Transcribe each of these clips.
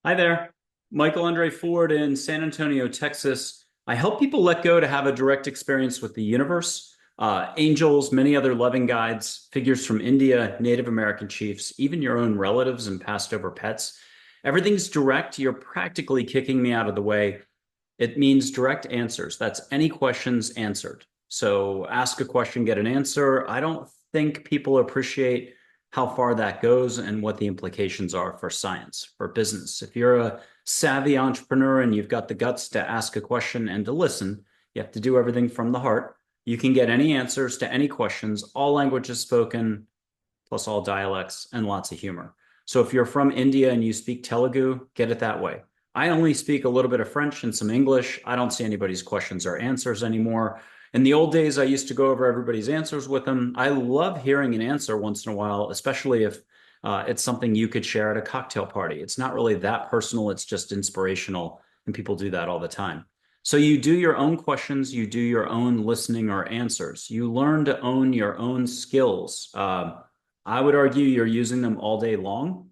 Hi there, Michael Andre Ford in San Antonio, Texas. I help people let go to have a direct experience with the universe, angels, many other loving guides, figures from India, Native American chiefs, even your own relatives and passed over pets. Everything's direct. You're practically kicking me out of the way. It means direct answers. That's any questions answered. So ask a question, get an answer. I don't think people appreciate how far that goes and what the implications are for science, for business. If you're a savvy entrepreneur and you've got the guts to ask a question and to listen, you have to do everything from the heart. You can get any answers to any questions, all languages spoken, plus all dialects, and lots of humor. So if you're from India and you speak Telugu, get it that way. I only speak a little bit of French and some English. I don't see anybody's questions or answers anymore. In the old days, I used to go over everybody's answers with them. I love hearing an answer once in a while, especially if it's something you could share at a cocktail party. It's not really that personal, it's just inspirational, and people do that all the time. So you do your own questions, you do your own listening or answers. You learn to own your own skills. I would argue you're using them all day long.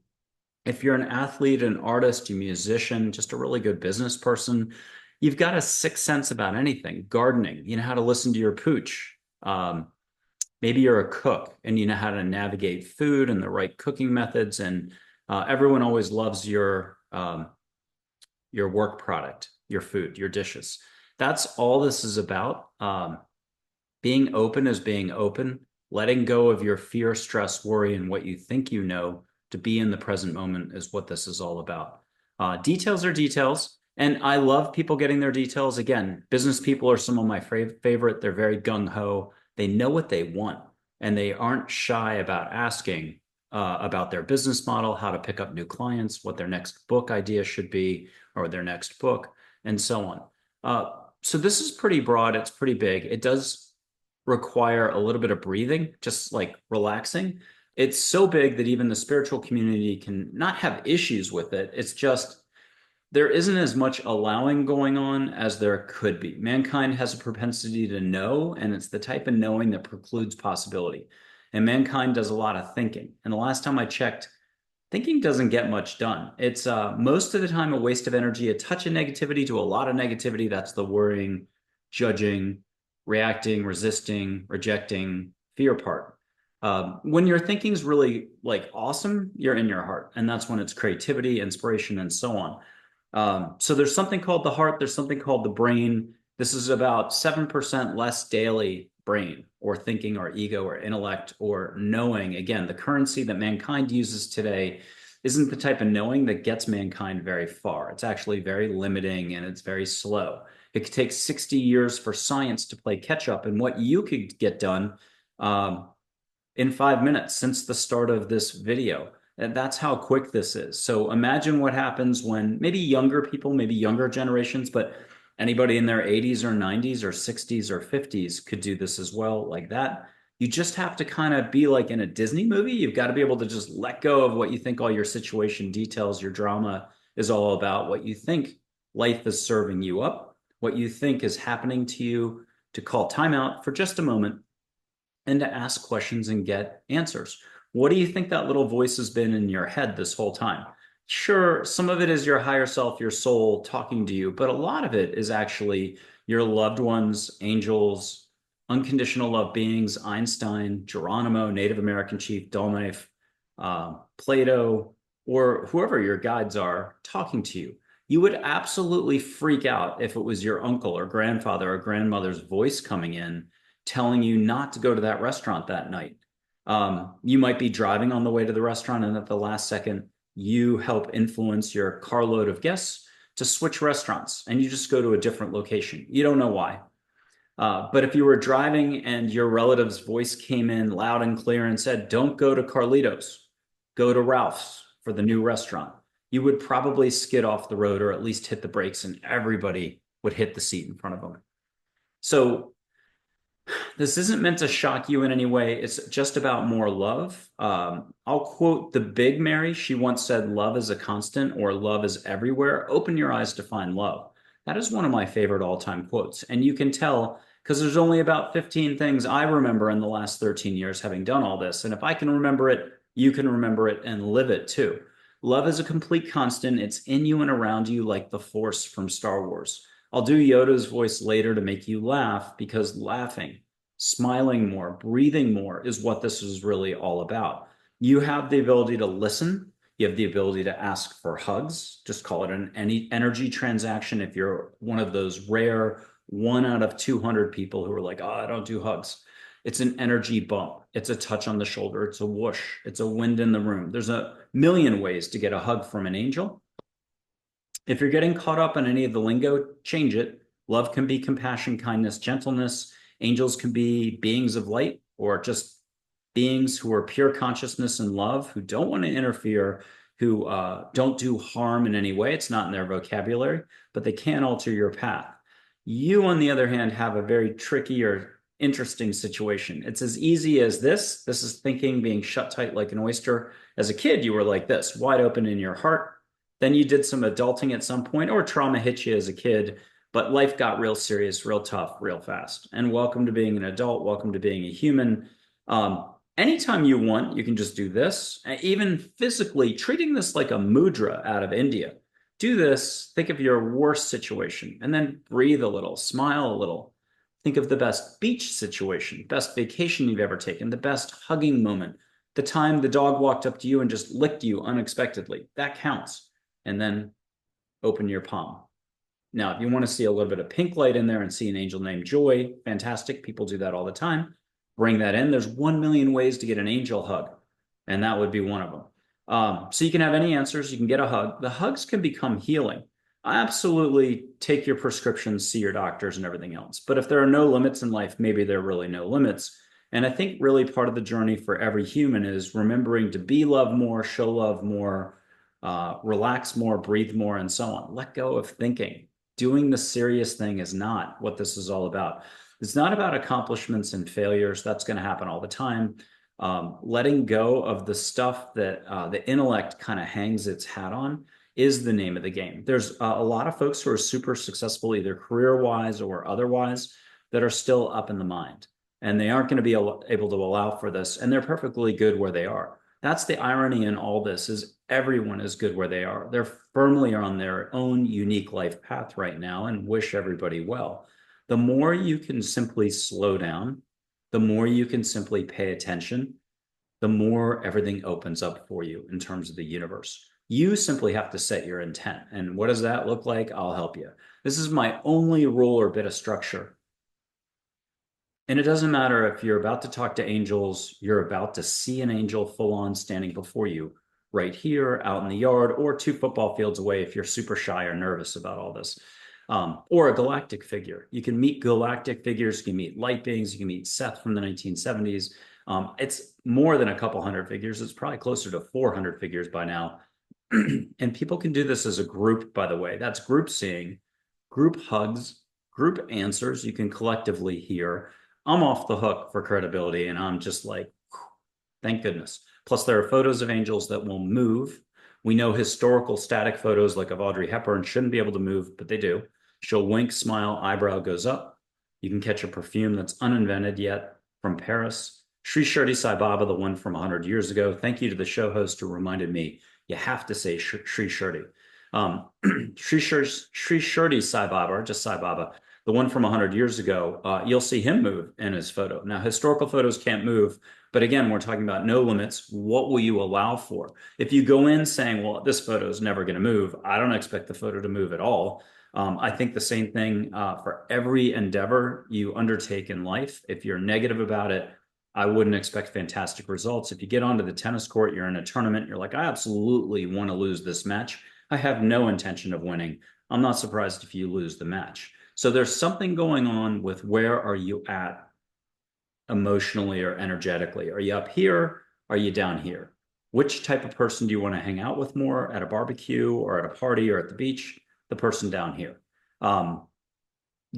If you're an athlete, an artist, a musician, just a really good business person, you've got a sixth sense about anything. Gardening, you know how to listen to your pooch. Maybe you're a cook and you know how to navigate food and the right cooking methods. And everyone always loves your work product, your food, your dishes. That's all this is about. Being open is being open, letting go of your fear, stress, worry, and what you think you know to be in the present moment is what this is all about. Details are details. And I love people getting their details. Again, business people are some of my favorite. They're very gung ho. They know what they want and they aren't shy about asking about their business model, how to pick up new clients, what their next book idea should be, or their next book, and so on. So this is pretty broad. It's pretty big. It does require a little bit of breathing, just like relaxing. It's so big that even the spiritual community can not have issues with it. It's just there isn't as much allowing going on as there could be. Mankind has a propensity to know, and it's the type of knowing that precludes possibility. And mankind does a lot of thinking. And the last time I checked, thinking doesn't get much done. It's most of the time a waste of energy, a touch of negativity to a lot of negativity. That's the worrying, judging, reacting, resisting, rejecting, fear part. When your thinking's really like awesome, you're in your heart. And that's when it's creativity, inspiration, and so on. So there's something called the heart, there's something called the brain. This is about 7% less daily brain or thinking or ego or intellect or knowing. Again, the currency that mankind uses today isn't the type of knowing that gets mankind very far. It's actually very limiting and it's very slow. It could take 60 years for science to play catch up, and what you could get done um, in 5 minutes since the start of this video. And that's how quick this is. So imagine what happens when maybe younger people, maybe younger generations, but anybody in their 80s or 90s or 60s or 50s could do this as well, like that. You just have to kind of be like in a Disney movie. You've got to be able to just let go of what you think all your situation details, your drama is all about, what you think life is serving you up, what you think is happening to you, to call timeout for just a moment and to ask questions and get answers. What do you think that little voice has been in your head this whole time? Sure, some of it is your higher self, your soul talking to you, but a lot of it is actually your loved ones, angels, unconditional love beings, Einstein, Geronimo, Native American chief, Dullknife, Plato, or whoever your guides are talking to you. You would absolutely freak out if it was your uncle or grandfather or grandmother's voice coming in telling you not to go to that restaurant that night. You might be driving on the way to the restaurant, and at the last second, you help influence your carload of guests to switch restaurants and you just go to a different location. You don't know why. But if you were driving and your relative's voice came in loud and clear and said, don't go to Carlito's, go to Ralph's for the new restaurant, you would probably skid off the road or at least hit the brakes, and everybody would hit the seat in front of them. So this isn't meant to shock you in any way. It's just about more love. I'll quote the big Mary. She once said, love is a constant, or love is everywhere. Open your eyes to find love. That is one of my favorite all-time quotes. And you can tell because there's only about 15 things I remember in the last 13 years having done all this. And if I can remember it, you can remember it and live it too. Love is a complete constant. It's in you and around you like the Force from Star Wars. I'll do Yoda's voice later to make you laugh because laughing, smiling more, breathing more is what this is really all about. You have the ability to listen. You have the ability to ask for hugs. Just call it an any energy transaction if you're one of those rare 1 out of 200 people who are like, oh, I don't do hugs. It's an energy bump. It's a touch on the shoulder. It's a whoosh. It's a wind in the room. There's a million ways to get a hug from an angel. If you're getting caught up in any of the lingo, change it. Love can be compassion, kindness, gentleness. Angels can be beings of light or just beings who are pure consciousness and love, who don't want to interfere, who don't do harm in any way. It's not in their vocabulary, but they can alter your path. You, on the other hand, have a very tricky or interesting situation. It's as easy as this. This is thinking being shut tight like an oyster. As a kid, you were like this, wide open in your heart. Then you did some adulting at some point, or trauma hit you as a kid, but life got real serious, real tough, real fast. And welcome to being an adult. Welcome to being a human. Anytime you want, you can just do this. Even physically, treating this like a mudra out of India. Do this, think of your worst situation, and then breathe a little, smile a little. Think of the best beach situation, best vacation you've ever taken, the best hugging moment, the time the dog walked up to you and just licked you unexpectedly. That counts. And then open your palm. Now, if you want to see a little bit of pink light in there and see an angel named Joy, fantastic. People do that all the time. Bring that in. There's 1 million ways to get an angel hug, and that would be one of them. So you can have any answers. You can get a hug. The hugs can become healing. Absolutely take your prescriptions, see your doctors and everything else. But if there are no limits in life, maybe there are really no limits. And I think really part of the journey for every human is remembering to be love more, show love more, relax more, breathe more, and so on. Let go of thinking. Doing the serious thing is not what this is all about. It's not about accomplishments and failures. That's going to happen all the time. Letting go of the stuff that the intellect kind of hangs its hat on is the name of the game. There's a lot of folks who are super successful, either career-wise or otherwise, that are still up in the mind. And they aren't going to be able to allow for this. And they're perfectly good where they are. That's the irony in all this, is everyone is good where they are. They're firmly on their own unique life path right now and wish everybody well. The more you can simply slow down, the more you can simply pay attention, the more everything opens up for you in terms of the universe. You simply have to set your intent. And what does that look like? I'll help you. This is my only rule or bit of structure. And it doesn't matter if you're about to talk to angels, you're about to see an angel full on standing before you right here, out in the yard, or 2 football fields away if you're super shy or nervous about all this. Or a galactic figure. You can meet galactic figures, you can meet light beings, you can meet Seth from the 1970s. It's more than a couple hundred figures. It's probably closer to 400 figures by now. And people can do this as a group, by the way. That's group seeing, group hugs, group answers you can collectively hear. I'm off the hook for credibility, and I'm just like, thank goodness. Plus, there are photos of angels that will move. We know historical static photos like of Audrey Hepburn shouldn't be able to move, but they do. She'll wink, smile, eyebrow goes up. You can catch a perfume that's uninvented yet from Paris. Sri Shirdi Sai Baba, the one from 100 years ago. Thank you to the show host who reminded me you have to say Sri Shirdi. Sri Shirdi Sai Baba, or just Sai Baba, the one from 100 years ago, you'll see him move in his photo. Now, historical photos can't move, but again, we're talking about no limits. What will you allow for? If you go in saying, well, this photo is never going to move, I don't expect the photo to move at all. I think the same thing for every endeavor you undertake in life. If you're negative about it, I wouldn't expect fantastic results. If you get onto the tennis court, you're in a tournament, you're like, I absolutely want to lose this match. I have no intention of winning. I'm not surprised if you lose the match. So there's something going on with where are you at emotionally or energetically? Are you up here? Are you down here? Which type of person do you want to hang out with more at a barbecue or at a party or at the beach? The person down here.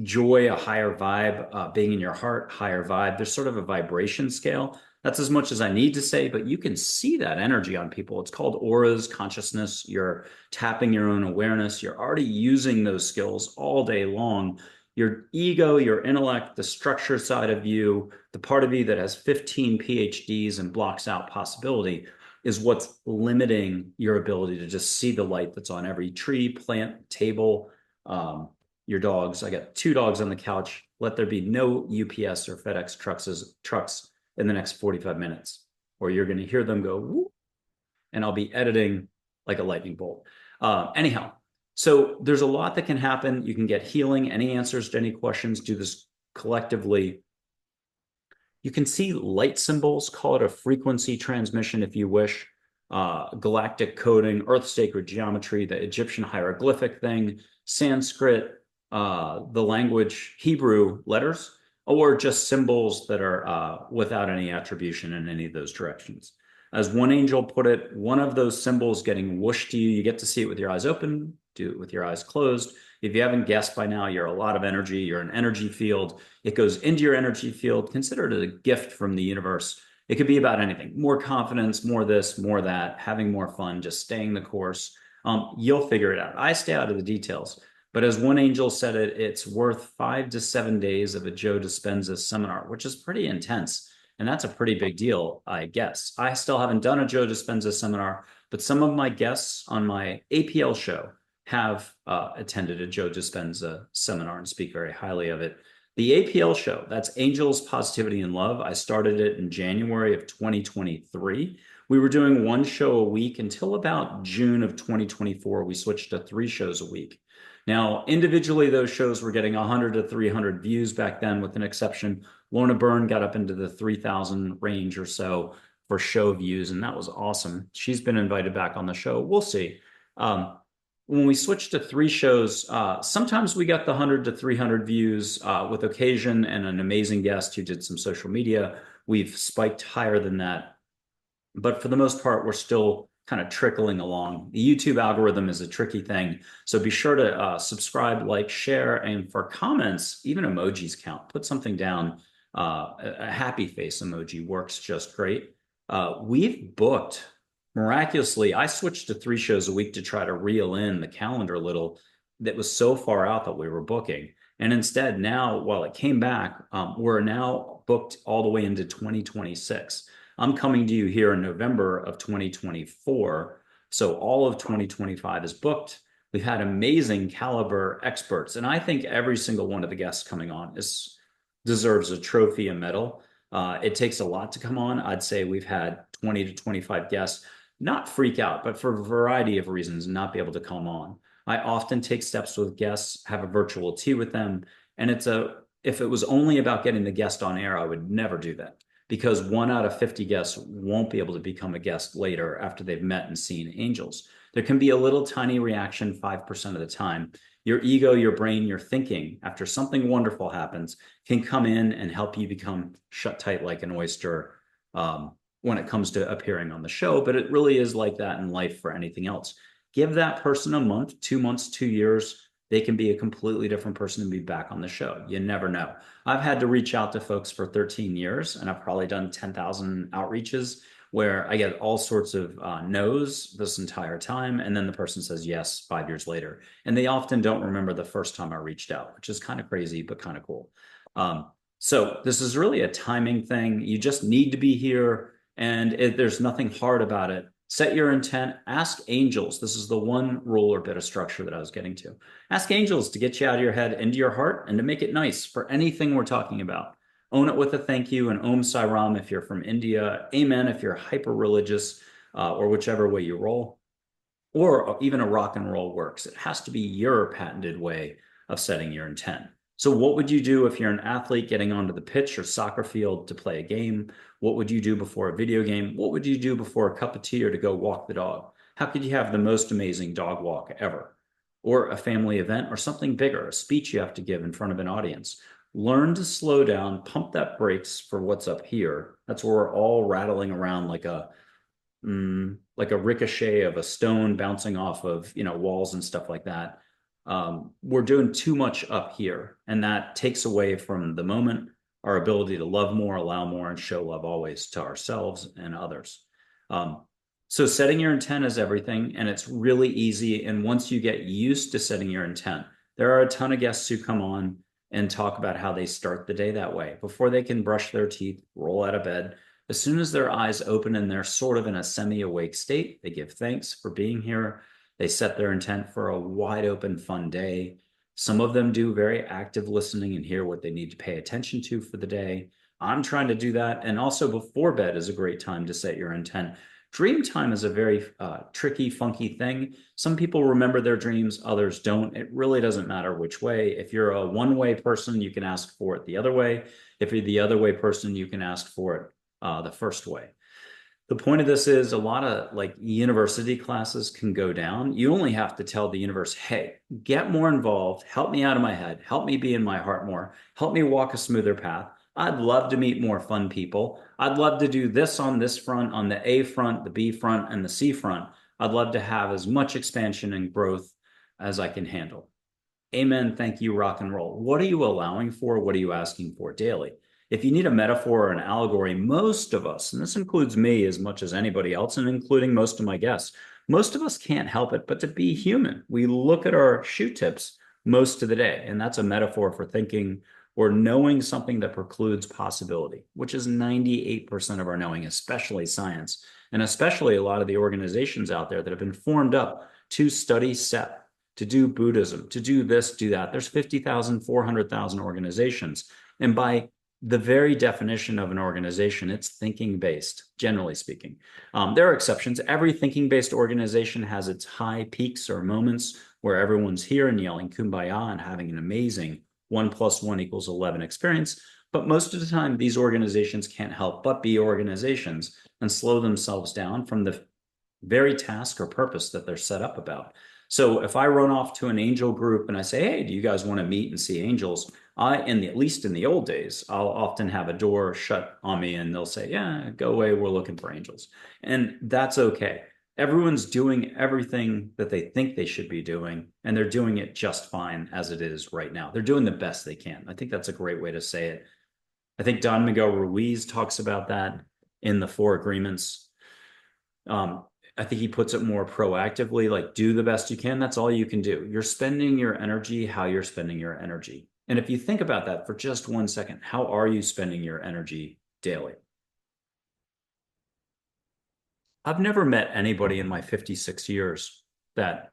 Joy, a higher vibe, being in your heart, higher vibe. There's sort of a vibration scale. That's as much as I need to say, but you can see that energy on people. It's called auras, consciousness. You're tapping your own awareness. You're already using those skills all day long. Your ego, your intellect, the structure side of you, the part of you that has 15 PhDs and blocks out possibility, is what's limiting your ability to just see the light that's on every tree, plant, table, um, your dogs. I got 2 dogs on the couch. Let there be no UPS or FedEx trucks in the next 45 minutes, or you're going to hear them go, whoop, and I'll be editing like a lightning bolt. Anyhow, so there's a lot that can happen. You can get healing, any answers to any questions, do this collectively. You can see light symbols, call it a frequency transmission if you wish, galactic coding, earth sacred geometry, the Egyptian hieroglyphic thing, Sanskrit, the language, Hebrew letters, or just symbols that are without any attribution in any of those directions. As one angel put it, one of those symbols getting whooshed to you, you get to see it with your eyes open, do it with your eyes closed. If you haven't guessed by now, you're a lot of energy, you're an energy field. It goes into your energy field. Consider it a gift from the universe. It could be about anything, more confidence, more this, more that, having more fun, just staying the course. You'll figure it out. I stay out of the details. But as one angel said it, it's worth 5 to 7 days of a Joe Dispenza seminar, which is pretty intense. And that's a pretty big deal, I guess. I still haven't done a Joe Dispenza seminar, but some of my guests on my APL show have attended a Joe Dispenza seminar and speak very highly of it. The APL show, that's Angels, Positivity, and Love. I started it in January of 2023. We were doing 1 show a week until about June of 2024. We switched to 3 shows a week. Now, individually, those shows were getting 100 to 300 views back then, with an exception. Lorna Byrne got up into the 3,000 range or so for show views, and that was awesome. She's been invited back on the show. We'll see. When we switched to 3 shows, sometimes we got the 100 to 300 views with occasion and an amazing guest who did some social media. We've spiked higher than that. But for the most part, we're still kind of trickling along. The YouTube algorithm is a tricky thing. So be sure to subscribe, like, share, and for comments, even emojis count. Put something down. A happy face emoji works just great. We've booked, miraculously, I switched to 3 shows a week to try to reel in the calendar a little. That was so far out that we were booking. And instead now, while it came back, we're now booked all the way into 2026. I'm coming to you here in November of 2024. So all of 2025 is booked. We've had amazing caliber experts. And I think every single one of the guests coming on deserves a trophy, a medal. It takes a lot to come on. I'd say we've had 20 to 25 guests not freak out, but for a variety of reasons, not be able to come on. I often take steps with guests, have a virtual tea with them. And if it was only about getting the guest on air, I would never do that, because 1 out of 50 guests won't be able to become a guest later after they've met and seen angels. There can be a little tiny reaction 5% of the time. Your ego, your brain, your thinking, after something wonderful happens, can come in and help you become shut tight like an oyster when it comes to appearing on the show. But it really is like that in life for anything else. Give that person a month, 2 months, 2 years. They can be a completely different person and be back on the show. You never know. I've had to reach out to folks for 13 years, and I've probably done 10,000 outreaches where I get all sorts of no's this entire time. And then the person says yes 5 years later. And they often don't remember the first time I reached out, which is kind of crazy, but kind of cool. So this is really a timing thing. You just need to be here, and there's nothing hard about it. Set your intent. Ask angels. This is the one rule or bit of structure that I was getting to. Ask angels to get you out of your head into your heart and to make it nice for anything we're talking about. Own it with a thank you and Om Sai Ram if you're from India. Amen if you're hyper religious or whichever way you roll. Or even a rock and roll works. It has to be your patented way of setting your intent. So what would you do if you're an athlete getting onto the pitch or soccer field to play a game? What would you do before a video game? What would you do before a cup of tea or to go walk the dog? How could you have the most amazing dog walk ever? Or a family event or something bigger, a speech you have to give in front of an audience. Learn to slow down, pump that brakes for what's up here. That's where we're all rattling around like a ricochet of a stone bouncing off of, walls and stuff like that. We're doing too much up here, and that takes away from the moment, our ability to love more, allow more, and show love always to ourselves and others. So setting your intent is everything, and it's really easy. And once you get used to setting your intent, there are a ton of guests who come on and talk about how they start the day that way. Before they can brush their teeth, roll out of bed, As soon as their eyes open and they're sort of in a semi-awake state, they give thanks for being here. They set their intent for a wide open, fun day. Some of them do very active listening and hear what they need to pay attention to for the day. I'm trying to do that. And also before bed is a great time to set your intent. Dream time is a very tricky, funky thing. Some people remember their dreams, others don't. It really doesn't matter which way. If you're a one-way person, you can ask for it the other way. If you're the other way person, you can ask for it the first way. The point of this is a lot of like university classes can go down. You only have to tell the universe, hey, get more involved, help me out of my head, help me be in my heart more, help me walk a smoother path. I'd love to meet more fun people. I'd love to do this on this front, on the A front, the B front, and the C front. I'd love to have as much expansion and growth as I can handle. Amen. Thank you, rock and roll. What are you allowing for? What are you asking for daily? If you need a metaphor or an allegory, most of us, and this includes me as much as anybody else, and including most of my guests, most of us can't help it but to be human. We look at our shoe tips most of the day, and that's a metaphor for thinking or knowing something that precludes possibility, which is 98% of our knowing, especially science, and especially a lot of the organizations out there that have been formed up to study SEP, to do Buddhism, to do this, do that. There's 50,000, 400,000 organizations. And by the very definition of an organization, it's thinking based, generally speaking. There are exceptions. Every thinking based organization has its high peaks or moments where everyone's here and yelling kumbaya and having an amazing 1 + 1 = 11 experience. But most of the time, these organizations can't help but be organizations and slow themselves down from the very task or purpose that they're set up about. So if I run off to an angel group and I say, hey, do you guys want to meet and see angels? At least in the old days, I'll often have a door shut on me and they'll say, yeah, go away. We're looking for angels. And that's okay. Everyone's doing everything that they think they should be doing, and they're doing it just fine as it is right now. They're doing the best they can. I think that's a great way to say it. I think Don Miguel Ruiz talks about that in the Four Agreements. I think he puts it more proactively, like do the best you can. That's all you can do. You're spending your energy how you're spending your energy. And if you think about that for just 1 second, how are you spending your energy daily? I've never met anybody in my 56 years that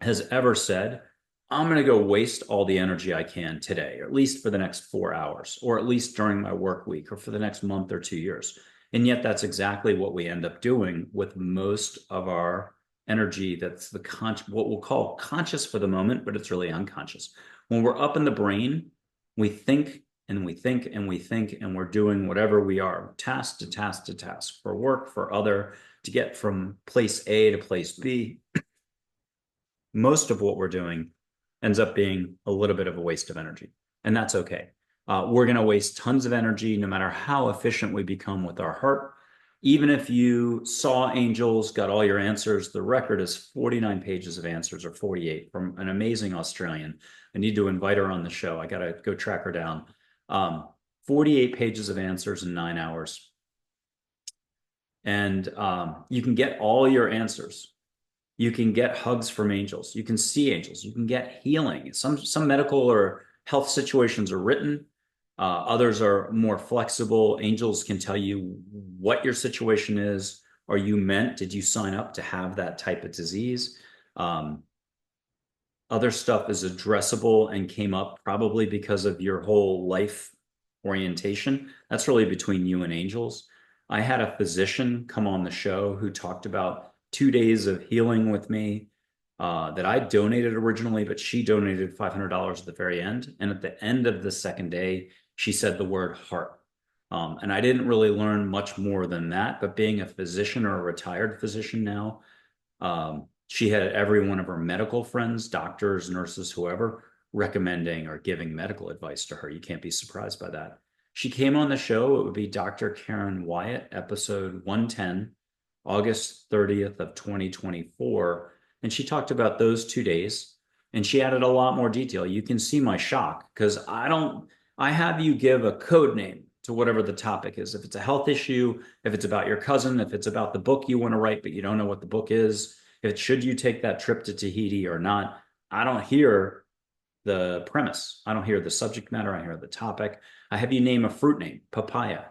has ever said, I'm going to go waste all the energy I can today, or at least for the next 4 hours, or at least during my work week, or for the next month or 2 years. And yet that's exactly what we end up doing with most of our energy. That's what we'll call conscious for the moment, but it's really unconscious. When we're up in the brain, we think and we think and we think, and we're doing whatever we are, task to task to task, for work, for other, to get from place A to place B. Most of what we're doing ends up being a little bit of a waste of energy, and that's okay. We're going to waste tons of energy no matter how efficient we become with our heart. Even if you saw angels, got all your answers, the record is 49 pages of answers, or 48, from an amazing Australian. I need to invite her on the show. I got to go track her down. 48 pages of answers in 9 hours. And you can get all your answers. You can get hugs from angels. You can see angels. You can get healing. Some medical or health situations are written. Others are more flexible. Angels can tell you what your situation is. Are you meant? Did you sign up to have that type of disease? Other stuff is addressable and came up probably because of your whole life orientation. That's really between you and angels. I had a physician come on the show who talked about 2 days of healing with me that I donated originally, but she donated $500 at the very end. And at the end of the second day, she said the word heart. And I didn't really learn much more than that, but being a physician, or a retired physician now, she had every one of her medical friends, doctors, nurses, whoever, recommending or giving medical advice to her. You can't be surprised by that. She came on the show. It would be Dr. Karen Wyatt, episode 110, August 30th of 2024. And she talked about those 2 days, and she added a lot more detail. You can see my shock, because I have you give a code name to whatever the topic is. If it's a health issue, if it's about your cousin, if it's about the book you want to write, but you don't know what the book is, if should you take that trip to Tahiti or not, I don't hear the premise. I don't hear the subject matter. I hear the topic. I have you name a fruit name: papaya,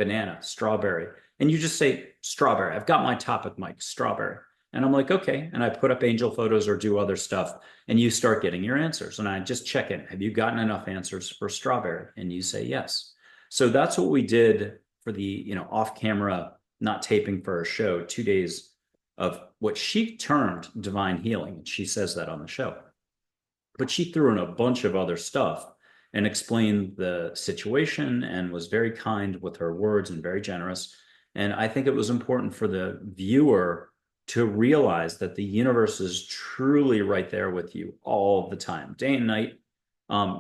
banana, strawberry. And you just say strawberry. I've got my topic, Mike, strawberry. And I'm like, okay. And I put up angel photos or do other stuff, and you start getting your answers. And I just check in. Have you gotten enough answers for strawberry? And you say yes. So that's what we did for the, off camera, not taping for a show, 2 days of what she termed divine healing. And she says that on the show. But she threw in a bunch of other stuff and explained the situation and was very kind with her words and very generous. And I think it was important for the viewer to realize that the universe is truly right there with you all the time, day and night.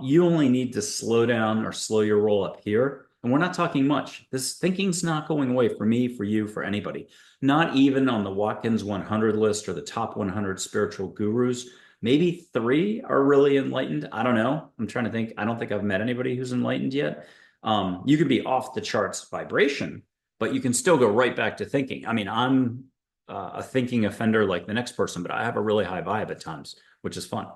You only need to slow down or slow your roll up here. And we're not talking much. This thinking's not going away for me, for you, for anybody. Not even on the Watkins 100 list or the top 100 spiritual gurus. Maybe 3 are really enlightened. I don't know. I'm trying to think. I don't think I've met anybody who's enlightened yet. You could be off the charts vibration, but you can still go right back to thinking. I mean, I'm a thinking offender like the next person, but I have a really high vibe at times, which is fun.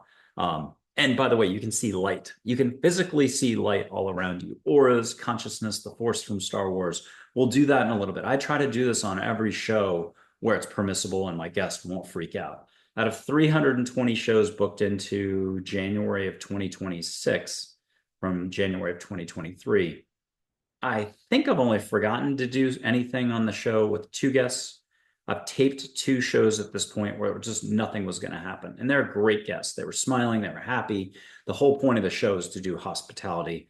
And by the way, you can see light. You can physically see light all around you. Auras, consciousness, the Force from Star Wars. We'll do that in a little bit. I try to do this on every show where it's permissible and my guest won't freak out. Out of 320 shows booked into January of 2026 from January of 2023, I think I've only forgotten to do anything on the show with 2 guests. I've taped 2 shows at this point where just nothing was going to happen. And they're great guests. They were smiling. They were happy. The whole point of the show is to do hospitality.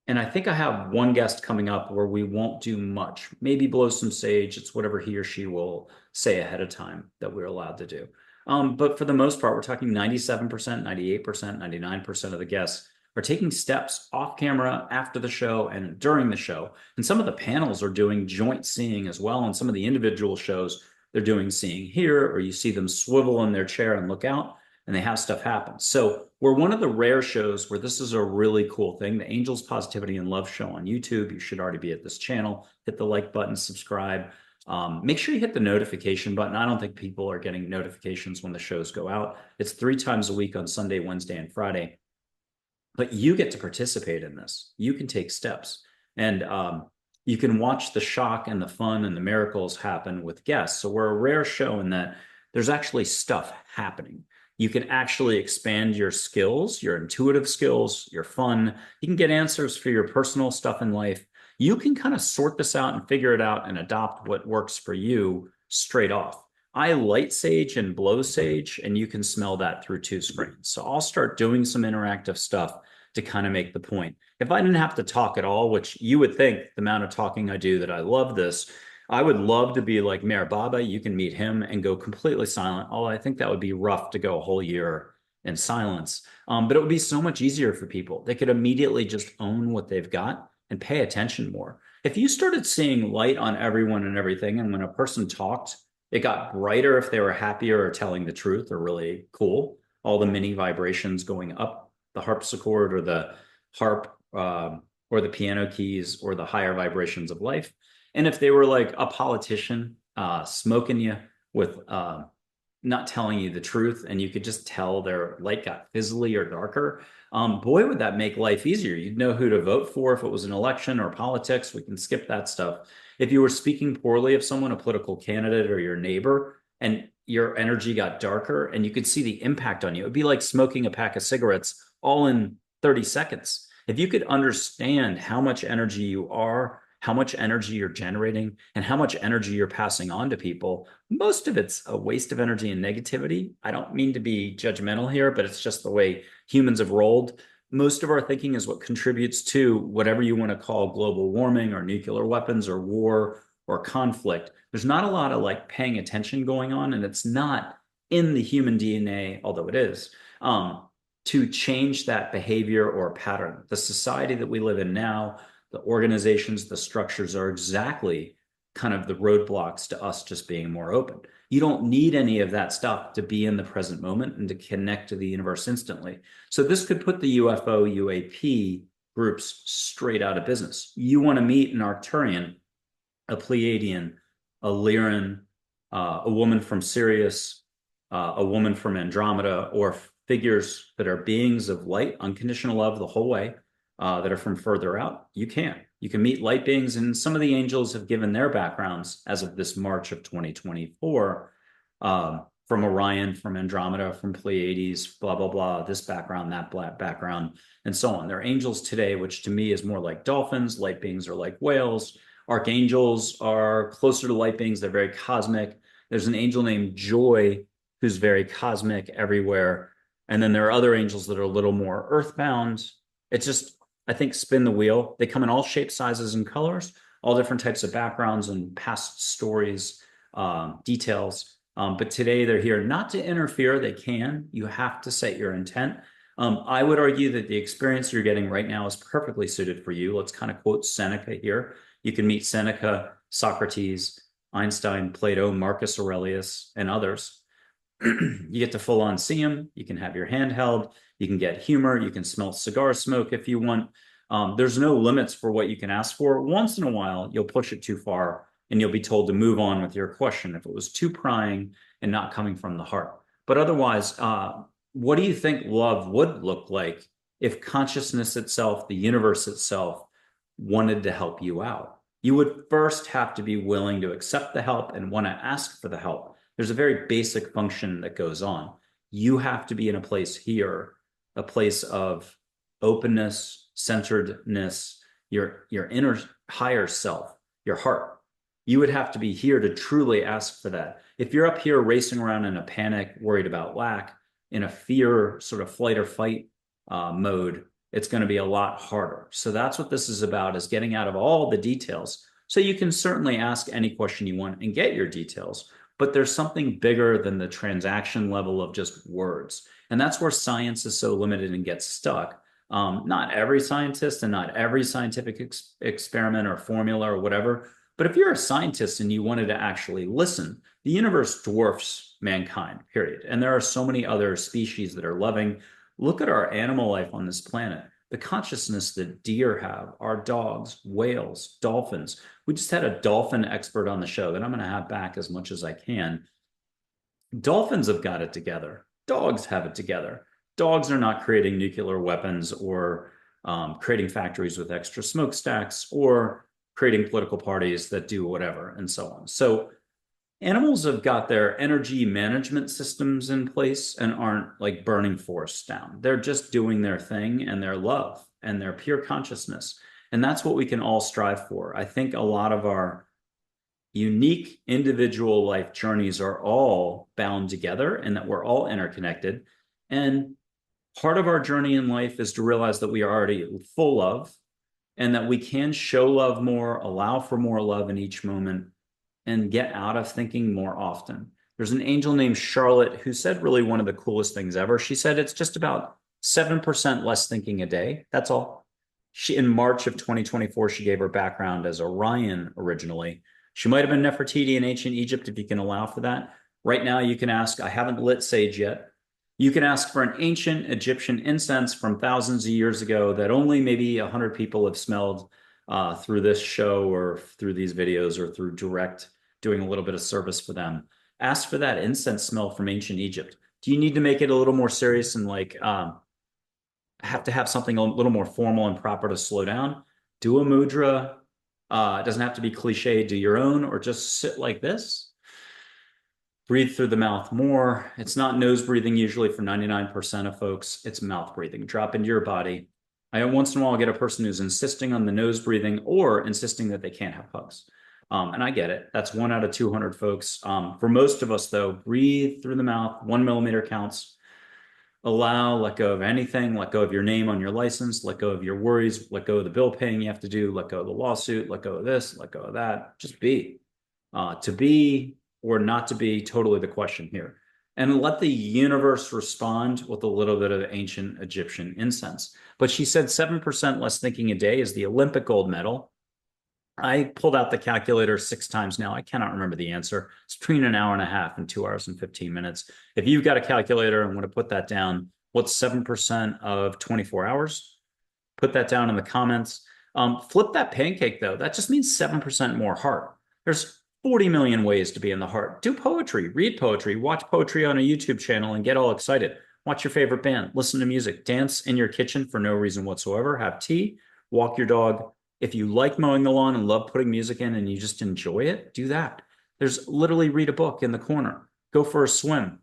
And I think I have 1 guest coming up where we won't do much. Maybe blow some sage. It's whatever he or she will say ahead of time that we're allowed to do. But for the most part, we're talking 97%, 98%, 99% of the guests are taking steps off camera after the show and during the show. And some of the panels are doing joint seeing as well. And some of the individual shows, they're doing seeing here, or you see them swivel in their chair and look out, and they have stuff happen. So we're one of the rare shows where this is a really cool thing. The Angels, Positivity, and Love show on YouTube. You should already be at this channel. Hit the like button, subscribe. Make sure you hit the notification button. I don't think people are getting notifications when the shows go out. It's 3 times a week on Sunday, Wednesday, and Friday. But you get to participate in this. You can take steps. And you can watch the shock and the fun and the miracles happen with guests. So we're a rare show in that there's actually stuff happening. You can actually expand your skills, your intuitive skills, your fun. You can get answers for your personal stuff in life. You can kind of sort this out and figure it out and adopt what works for you straight off. I light sage and blow sage, and you can smell that through 2 screens. So I'll start doing some interactive stuff to kind of make the point. If I didn't have to talk at all, which you would think the amount of talking I do that I love this, I would love to be like Mayor Baba. You can meet him and go completely silent. Although I think that would be rough to go a whole year in silence. But it would be so much easier for people. They could immediately just own what they've got and pay attention more. If you started seeing light on everyone and everything, and when a person talked, it got brighter if they were happier or telling the truth or really cool. All the mini vibrations going up the harpsichord or the harp or the piano keys or the higher vibrations of life. And if they were like a politician smoking you with not telling you the truth, and you could just tell their light got fizzly or darker, boy, would that make life easier. You'd know who to vote for if it was an election or politics. We can skip that stuff. If you were speaking poorly of someone, a political candidate or your neighbor, and your energy got darker and you could see the impact on you, it'd be like smoking a pack of cigarettes all in 30 seconds. If you could understand how much energy you are, how much energy you're generating, and how much energy you're passing on to people, most of it's a waste of energy and negativity. I don't mean to be judgmental here, but it's just the way humans have rolled. Most of our thinking is what contributes to whatever you want to call global warming or nuclear weapons or war or conflict. There's not a lot of like paying attention going on, and it's not in the human DNA, although it is, to change that behavior or pattern. The society that we live in now, the organizations, the structures are exactly kind of the roadblocks to us just being more open. You don't need any of that stuff to be in the present moment and to connect to the universe instantly. So this could put the UFO, UAP groups straight out of business. You want to meet an Arcturian, a Pleiadian, a Lyran, a woman from Sirius, a woman from Andromeda, or figures that are beings of light, unconditional love the whole way, that are from further out. You can You can meet light beings, and some of the angels have given their backgrounds as of this March of 2024, from Orion, from Andromeda, from Pleiades, blah, blah, blah, this background, that background, and so on. They're angels today, which to me is more like dolphins. Light beings are like whales. Archangels are closer to light beings. They're very cosmic. There's an angel named Joy who's very cosmic everywhere. And then there are other angels that are a little more earthbound. It's just, I think, spin the wheel. They come in all shapes, sizes, and colors, all different types of backgrounds and past stories, details. But today they're here not to interfere. They can. You have to set your intent. I would argue that the experience you're getting right now is perfectly suited for you. Let's kind of quote Seneca here. You can meet Seneca, Socrates, Einstein, Plato, Marcus Aurelius, and others. You get to full on see them. You can have your hand held. You can get humor. You can smell cigar smoke if you want. There's no limits for what you can ask for. Once in a while, you'll push it too far and you'll be told to move on with your question if it was too prying and not coming from the heart. But otherwise, what do you think love would look like if consciousness itself, the universe itself, wanted to help you out? You would first have to be willing to accept the help and want to ask for the help. There's a very basic function that goes on. You have to be in a place here, a place of openness, centeredness, your inner higher self, your heart. You would have to be here to truly ask for that. If you're up here racing around in a panic, worried about lack, in a fear, sort of flight or fight mode, it's going to be a lot harder. So that's what this is about, is getting out of all the details. So you can certainly ask any question you want and get your details, but there's something bigger than the transaction level of just words. And that's where science is so limited and gets stuck. Not every scientist and not every scientific experiment or formula or whatever, but if you're a scientist and you wanted to actually listen, the universe dwarfs mankind, period. And there are so many other species that are loving. Look at our animal life on this planet. The consciousness that deer have, our dogs, whales, dolphins. We just had a dolphin expert on the show that I'm going to have back as much as I can. Dolphins have got it together. Dogs have it together. Dogs are not creating nuclear weapons or creating factories with extra smokestacks or creating political parties that do whatever and so on. So animals have got their energy management systems in place and aren't like burning forests down. They're just doing their thing and their love and their pure consciousness. And that's what we can all strive for. I think a lot of our unique individual life journeys are all bound together and that we're all interconnected. And part of our journey in life is to realize that we are already full of, and that we can show love more, allow for more love in each moment, and get out of thinking more often. There's an angel named Charlotte who said really one of the coolest things ever. She said it's just about 7% less thinking a day. That's all. In March of 2024, she gave her background as Orion originally. She might have been Nefertiti in ancient Egypt if you can allow for that. Right now, you can ask, I haven't lit sage yet. You can ask for an ancient Egyptian incense from thousands of years ago that only maybe 100 people have smelled through this show or through these videos or through direct doing a little bit of service for them. Ask for that incense smell from ancient Egypt. Do you need to make it a little more serious and like have to have something a little more formal and proper to slow down? Do a mudra. It doesn't have to be cliche. Do your own or just sit like this. Breathe through the mouth more. It's not nose breathing usually for 99% of folks. It's mouth breathing. Drop into your body. I once in a while get a person who's insisting on the nose breathing or insisting that they can't have hugs. And I get it. That's 1 out of 200 folks. For most of us, though, breathe through the mouth. 1 millimeter counts. Allow, let go of anything. Let go of your name on your license. Let go of your worries. Let go of the bill paying you have to do. Let go of the lawsuit. Let go of this. Let go of that. Just be. To be or not to be, totally the question here. And let the universe respond with a little bit of ancient Egyptian incense. But she said 7% less thinking a day is the Olympic gold medal. I pulled out the calculator 6 times now. I cannot remember the answer. It's between an hour and a half and 2 hours and 15 minutes. If you've got a calculator and want to put that down, what's 7% of 24 hours? Put that down in the comments. Flip that pancake, though. That just means 7% more heart. There's 40 million ways to be in the heart. Do poetry, read poetry, watch poetry on a YouTube channel and get all excited. Watch your favorite band, listen to music, dance in your kitchen for no reason whatsoever, have tea, walk your dog. If you like mowing the lawn and love putting music in and you just enjoy it, do that. There's literally read a book in the corner, go for a swim.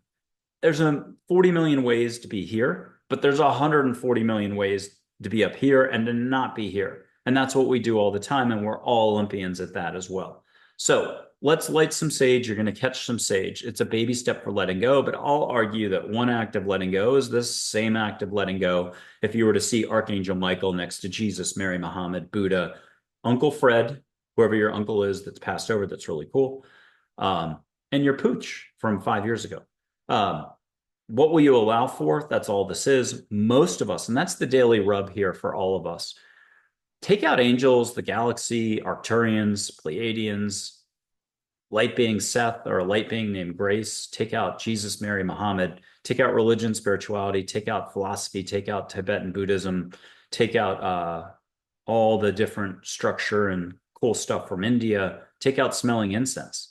There's 40 million ways to be here, but there's 140 million ways to be up here and to not be here. And that's what we do all the time. And we're all Olympians at that as well. So let's light some sage. You're going to catch some sage. It's a baby step for letting go, but I'll argue that one act of letting go is the same act of letting go if you were to see Archangel Michael next to Jesus, Mary, Muhammad, Buddha, Uncle Fred, whoever your uncle is that's passed over, that's really cool, and your pooch from 5 years ago. What will you allow for? That's all this is. Most of us, and that's the daily rub here for all of us. Take out angels, the galaxy, Arcturians, Pleiadians, light being Seth, or a light being named Grace. Take out Jesus, Mary, Muhammad. Take out religion, spirituality. Take out philosophy. Take out Tibetan Buddhism. Take out all the different structure and cool stuff from India. Take out smelling incense.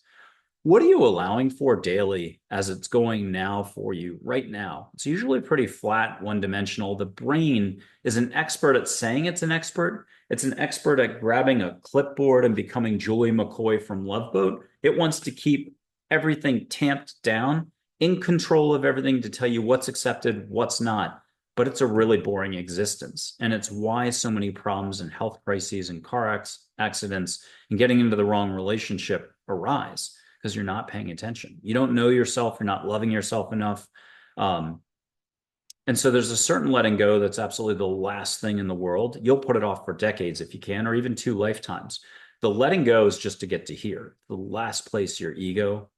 What are you allowing for daily as it's going now for you right now? It's usually pretty flat, one-dimensional. The brain is an expert at saying it's an expert. It's an expert at grabbing a clipboard and becoming Julie McCoy from Love Boat. It wants to keep everything tamped down, in control of everything, to tell you what's accepted, what's not. But it's a really boring existence. And it's why so many problems and health crises and car accidents and getting into the wrong relationship arise. Because you're not paying attention. You don't know yourself. You're not loving yourself enough. And so there's a certain letting go that's absolutely the last thing in the world. You'll put it off for decades if you can, or even 2 lifetimes. The letting go is just to get to here. The last place your ego,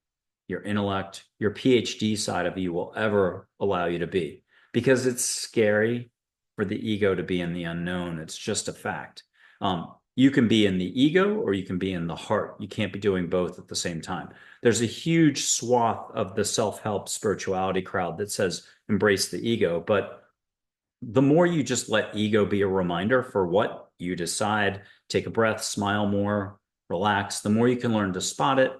your intellect, your PhD side of you will ever allow you to be. Because it's scary for the ego to be in the unknown. It's just a fact. You can be in the ego or you can be in the heart. You can't be doing both at the same time. There's a huge swath of the self-help spirituality crowd that says embrace the ego. But the more you just let ego be a reminder for what you decide, take a breath, smile more, relax, the more you can learn to spot it,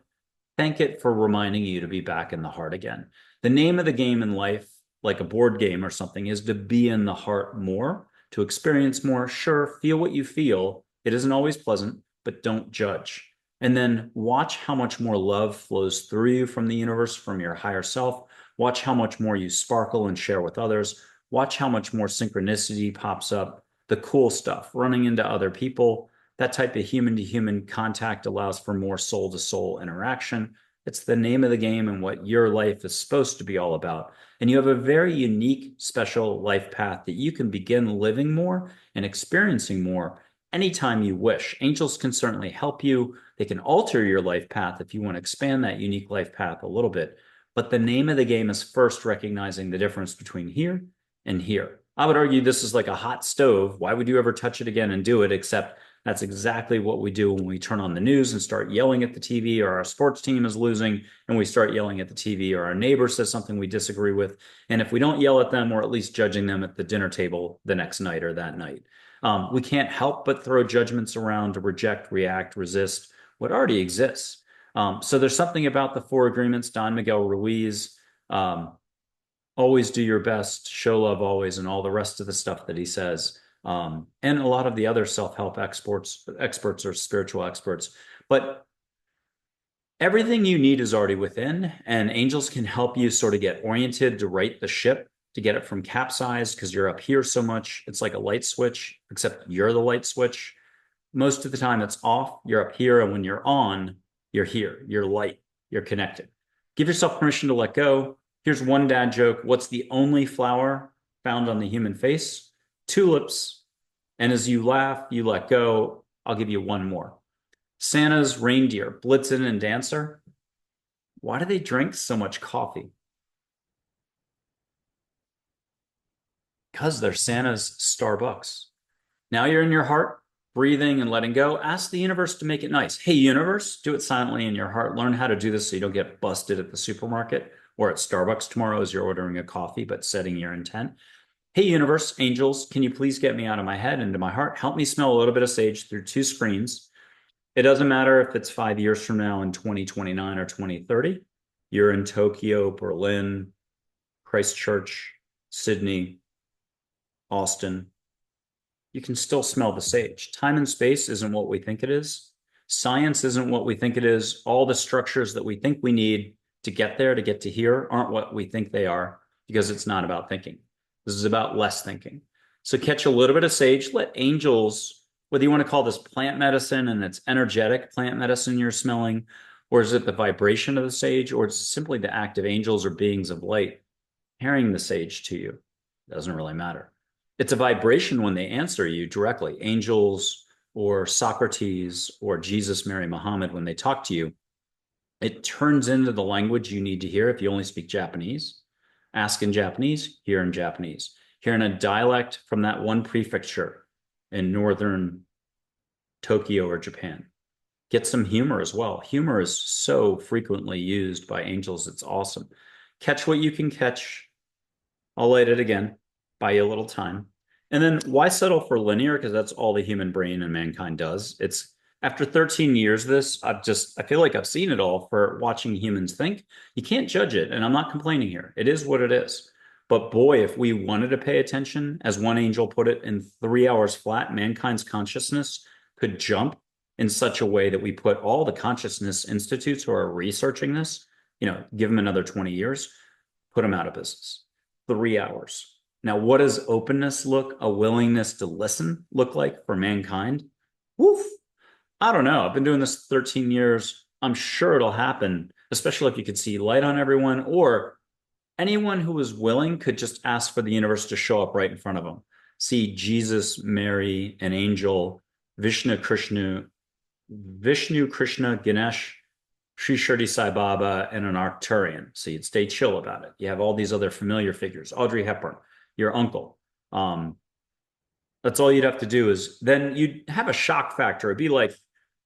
thank it for reminding you to be back in the heart again. The name of the game in life, like a board game or something, is to be in the heart more, to experience more. Sure, feel what you feel. It isn't always pleasant, but don't judge. And then watch how much more love flows through you from the universe, from your higher self. Watch how much more you sparkle and share with others. Watch how much more synchronicity pops up, the cool stuff, running into other people. That type of human-to-human contact allows for more soul-to-soul interaction. It's the name of the game and what your life is supposed to be all about. And you have a very unique, special life path that you can begin living more and experiencing more anytime you wish. Angels can certainly help you. They can alter your life path if you want to expand that unique life path a little bit. But the name of the game is first recognizing the difference between here and here. I would argue this is like a hot stove. Why would you ever touch it again and do it? Except that's exactly what we do when we turn on the news and start yelling at the TV, or our sports team is losing and we start yelling at the TV, or our neighbor says something we disagree with. And if we don't yell at them, we're at least judging them at the dinner table the next night or that night. We can't help but throw judgments around to reject, react, resist what already exists. So there's something about the 4 agreements, Don Miguel Ruiz, always do your best, show love always, and all the rest of the stuff that he says. And a lot of the other self-help experts or spiritual experts. But everything you need is already within, and angels can help you sort of get oriented to right the ship, to get it from capsized, because you're up here so much. It's like a light switch, except you're the light switch. Most of the time it's off, you're up here, and when you're on, you're here, you're light, you're connected. Give yourself permission to let go. Here's one dad joke. What's the only flower found on the human face? Tulips. And as you laugh, you let go. I'll give you one more. Santa's reindeer, Blitzen and Dancer. Why do they drink so much coffee? Because they're Santa's Starbucks. Now you're in your heart, breathing and letting go. Ask the universe to make it nice. Hey, universe, do it silently in your heart. Learn how to do this so you don't get busted at the supermarket or at Starbucks tomorrow as you're ordering a coffee, but setting your intent. Hey, universe, angels, can you please get me out of my head into my heart? Help me smell a little bit of sage through 2 screens. It doesn't matter if it's 5 years from now in 2029 or 2030. You're in Tokyo, Berlin, Christchurch, Sydney, Austin, you can still smell the sage. Time and space isn't what we think it is. Science isn't what we think it is. All the structures that we think we need to get there, to get to here, aren't what we think they are, because it's not about thinking. This is about less thinking. So catch a little bit of sage, let angels, whether you want to call this plant medicine and it's energetic plant medicine you're smelling, or is it the vibration of the sage, or it's simply the act of angels or beings of light carrying the sage to you? It doesn't really matter. It's a vibration when they answer you directly. Angels or Socrates or Jesus, Mary, Muhammad, when they talk to you, it turns into the language you need to hear. If you only speak Japanese, ask in Japanese, hear in Japanese. Hear in a dialect from that one prefecture in northern Tokyo or Japan. Get some humor as well. Humor is so frequently used by angels. It's awesome. Catch what you can catch. I'll light it again. Buy you a little time. And then why settle for linear? Because that's all the human brain and mankind does. It's after 13 years of this, I feel like I've seen it all for watching humans think. You can't judge it. And I'm not complaining here. It is what it is. But boy, if we wanted to pay attention, as one angel put it, in 3 hours flat, mankind's consciousness could jump in such a way that we put all the consciousness institutes who are researching this, give them another 20 years, put them out of business. 3 hours. Now, what does openness a willingness to listen look like for mankind? Woof. I don't know. I've been doing this 13 years. I'm sure it'll happen, especially if you could see light on everyone, or anyone who was willing could just ask for the universe to show up right in front of them. See Jesus, Mary, an angel, Vishnu, Krishna, Ganesh, Sri Shirdi Sai Baba, and an Arcturian. So you'd stay chill about it. You have all these other familiar figures. Audrey Hepburn, your uncle. That's all you'd have to do is then you'd have a shock factor. It'd be like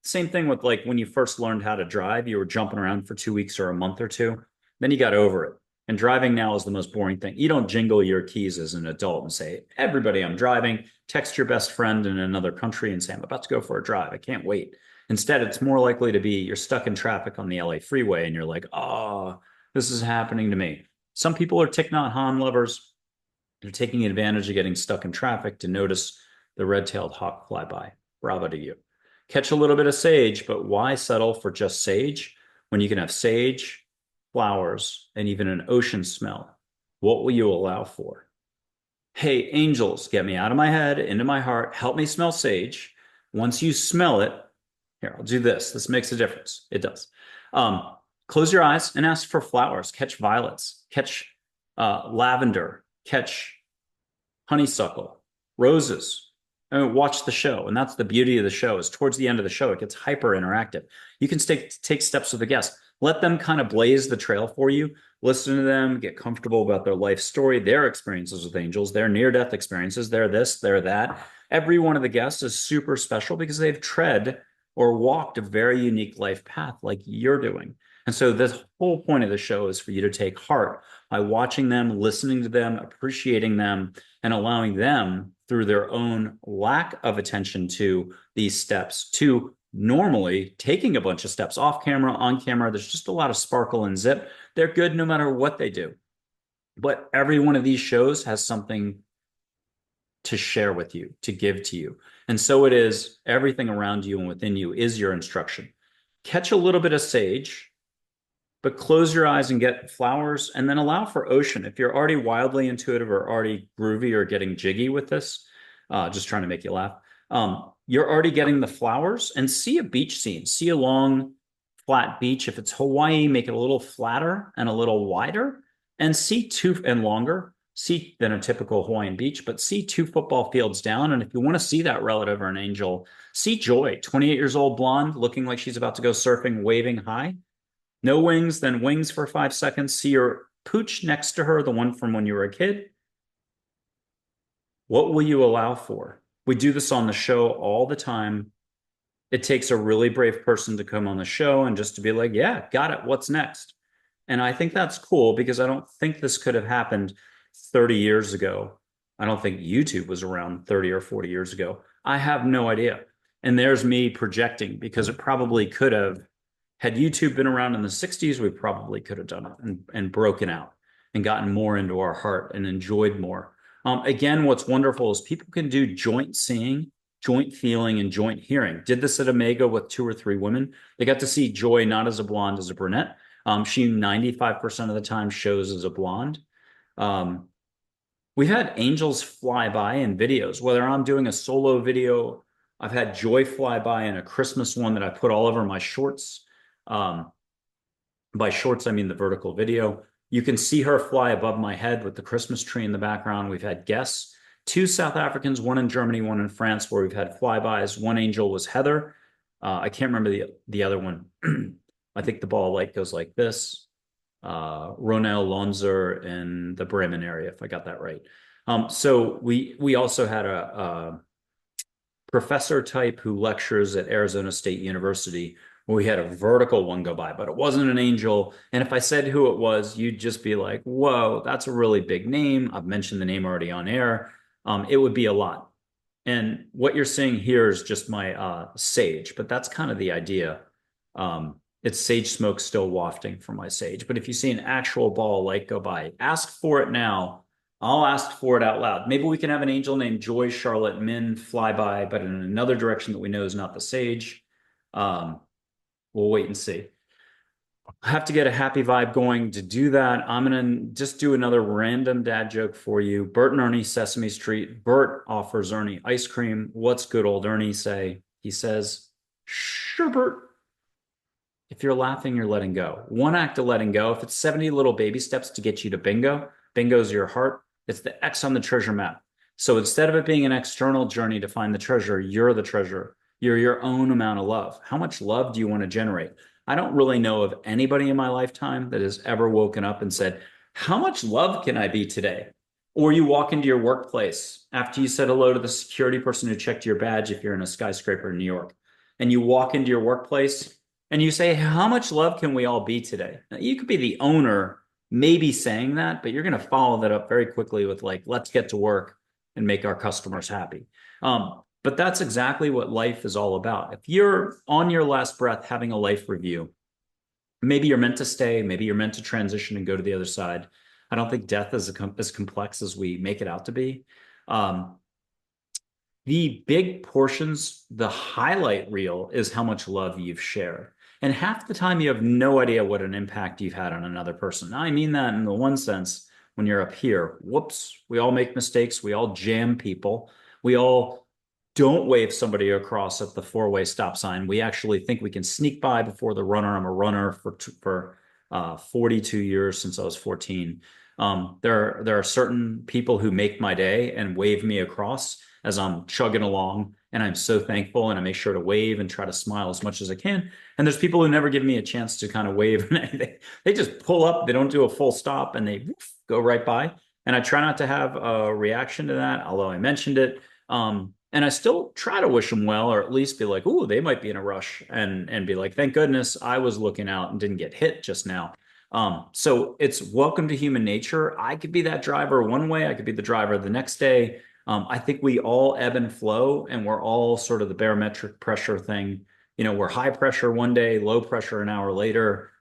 same thing with like when you first learned how to drive, you were jumping around for 2 weeks or a month or two. Then you got over it. And driving now is the most boring thing. You don't jingle your keys as an adult and say, everybody, I'm driving. Text your best friend in another country and say, I'm about to go for a drive. I can't wait. Instead, it's more likely to be you're stuck in traffic on the LA freeway and you're like, oh, this is happening to me. Some people are Thich Nhat Hanh lovers. They're taking advantage of getting stuck in traffic to notice the red-tailed hawk fly by. Bravo to you. Catch a little bit of sage, but why settle for just sage when you can have sage, flowers, and even an ocean smell? What will you allow for? Hey, angels, get me out of my head, into my heart. Help me smell sage. Once you smell it, here, I'll do this. This makes a difference. It does. Close your eyes and ask for flowers. Catch violets. Catch lavender. Catch honeysuckle. Roses. And watch the show. And that's the beauty of the show is towards the end of the show, it gets hyper interactive. You can take steps with the guests. Let them kind of blaze the trail for you. Listen to them, get comfortable about their life story, their experiences with angels, their near-death experiences, their this, their that. Every one of the guests is super special because they've tread or walked a very unique life path like you're doing. And so the whole point of the show is for you to take heart by watching them, listening to them, appreciating them, and allowing them through their own lack of attention to these steps to normally taking a bunch of steps off camera, on camera. There's just a lot of sparkle and zip. They're good no matter what they do. But every one of these shows has something to share with you, to give to you. And so it is everything around you and within you is your instruction. Catch a little bit of sage, but close your eyes and get flowers and then allow for ocean. If you're already wildly intuitive or already groovy or getting jiggy with this, just trying to make you laugh, you're already getting the flowers and see a beach scene. See a long, flat beach. If it's Hawaii, make it a little flatter and a little wider and see longer. See than a typical Hawaiian beach, but see 2 football fields down. And if you want to see that relative or an angel, see Joy, 28 years old, blonde, looking like she's about to go surfing, waving high. No wings, then wings for 5 seconds. See your pooch next to her, the one from when you were a kid. What will you allow for? We do this on the show all the time. It takes a really brave person to come on the show and just to be like, yeah, got it. What's next? And I think that's cool because I don't think this could have happened 30 years ago. I don't think YouTube was around 30 or 40 years ago. I have no idea. And there's me projecting because it probably could have. Had YouTube been around in the 60s, we probably could have done it and broken out and gotten more into our heart and enjoyed more. Again, what's wonderful is people can do joint seeing, joint feeling, and joint hearing. Did this at Omega with 2 or 3 women. They got to see Joy not as a blonde, as a brunette. She 95% of the time shows as a blonde. Um, we've had angels fly by in videos, whether I'm doing a solo video. I've had Joy fly by in a Christmas one that I put all over my shorts. Um, by shorts, I mean the vertical video. You can see her fly above my head with the Christmas tree in the background. We've had guests, 2 South Africans, one in Germany, one in France, where we've had flybys. One angel was Heather. I can't remember the other one. I think the ball light goes like this. Ronel Lonzer in the Bremen area, if I got that right. So we also had a professor type who lectures at Arizona State University, where we had a vertical one go by, but it wasn't an angel. And if I said who it was, you'd just be like, whoa, that's a really big name. I've mentioned the name already on air. It would be a lot. And what you're seeing here is just my sage, but that's kind of the idea. It's sage smoke still wafting from my sage. But if you see an actual ball of light go by, ask for it now. I'll ask for it out loud. Maybe we can have an angel named Joy Charlotte Min fly by, but in another direction that we know is not the sage. We'll wait and see. I have to get a happy vibe going to do that. I'm going to just do another random dad joke for you. Bert and Ernie, Sesame Street. Bert offers Ernie ice cream. What's good old Ernie say? He says, sure, Bert. If you're laughing, you're letting go. One act of letting go. If it's 70 little baby steps to get you to bingo, bingo's your heart. It's the X on the treasure map. So instead of it being an external journey to find the treasure, you're the treasure. You're your own amount of love. How much love do you want to generate? I don't really know of anybody in my lifetime that has ever woken up and said, how much love can I be today? Or you walk into your workplace after you said hello to the security person who checked your badge if you're in a skyscraper in New York, and you walk into your workplace and you say, how much love can we all be today? Now, you could be the owner, maybe saying that, but you're going to follow that up very quickly with like, let's get to work and make our customers happy. But that's exactly what life is all about. If you're on your last breath having a life review, maybe you're meant to stay, maybe you're meant to transition and go to the other side. I don't think death is as complex as we make it out to be. The big portions, the highlight reel is how much love you've shared. And half the time you have no idea what an impact you've had on another person. Now, I mean that in the one sense, when you're up here, whoops, we all make mistakes. We all jam people. We all don't wave somebody across at the four-way stop sign. We actually think we can sneak by before the runner. I'm a runner for 42 years since I was 14. There are certain people who make my day and wave me across as I'm chugging along, and I'm so thankful, and I make sure to wave and try to smile as much as I can. And there's people who never give me a chance to kind of wave. They just pull up, they don't do a full stop, and they go right by. And I try not to have a reaction to that, although I mentioned it. And I still try to wish them well, or at least be like, "Ooh, they might be in a rush," and be like, "Thank goodness I was looking out and didn't get hit just now." So it's welcome to human nature. I could be that driver one way, I could be the driver the next day. I think we all ebb and flow, and we're all sort of the barometric pressure thing. You know, we're high pressure one day, low pressure an hour later.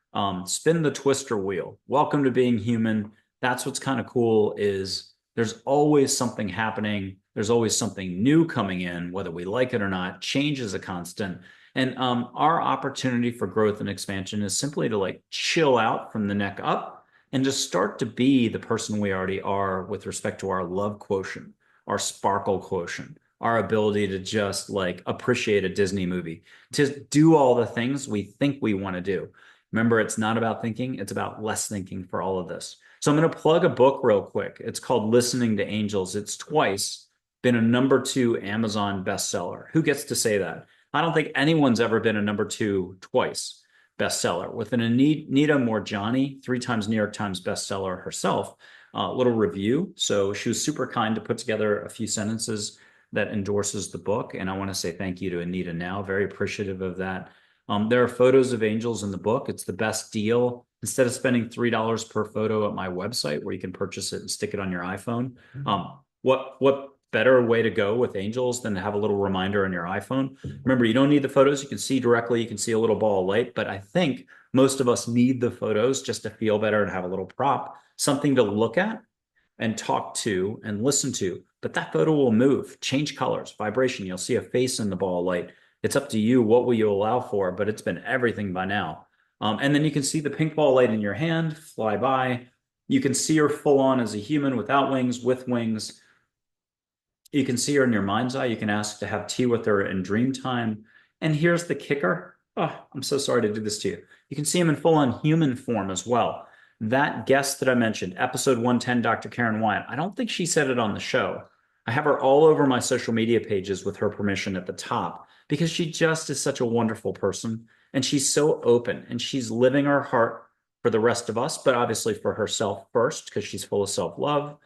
Spin the twister wheel. Welcome to being human. That's what's kind of cool is there's always something happening. There's always something new coming in, whether we like it or not. Change is a constant. And our opportunity for growth and expansion is simply to like chill out from the neck up and just start to be the person we already are with respect to our love quotient, our sparkle quotient, our ability to just like appreciate a Disney movie, to do all the things we think we want to do. Remember, it's not about thinking, it's about less thinking for all of this. So I'm going to plug a book real quick. It's called Listening to Angels. It's twice been a #2 Amazon bestseller. Who gets to say that? I don't think anyone's ever been a #2 twice bestseller. With an Anita Moorjani, 3 times New York Times bestseller herself, little review. So she was super kind to put together a few sentences that endorses the book. And I want to say thank you to Anita now. Very appreciative of that. There are photos of angels in the book. It's the best deal. Instead of spending $3 per photo at my website where you can purchase it and stick it on your iPhone, what better way to go with angels than to have a little reminder on your iPhone? Remember, you don't need the photos. You can see directly. You can see a little ball of light. But I think most of us need the photos just to feel better and have a little prop, something to look at. and talk to and listen to, but that photo will move, change colors, vibration. You'll see a face in the ball of light. It's up to you. What will you allow for? But it's been everything by now. And then you can see the pink ball of light in your hand fly by. You can see her full on as a human without wings, with wings. You can see her in your mind's eye. You can ask to have tea with her in dream time. And here's the kicker. Oh, I'm so sorry to do this to you. You can see him in full on human form as well. That guest that I mentioned, episode 110, Dr. Karen Wyatt, I don't think she said it on the show. I have her all over my social media pages with her permission at the top because she just is such a wonderful person. And she's so open and she's living her heart for the rest of us, but obviously for herself first because she's full of self love.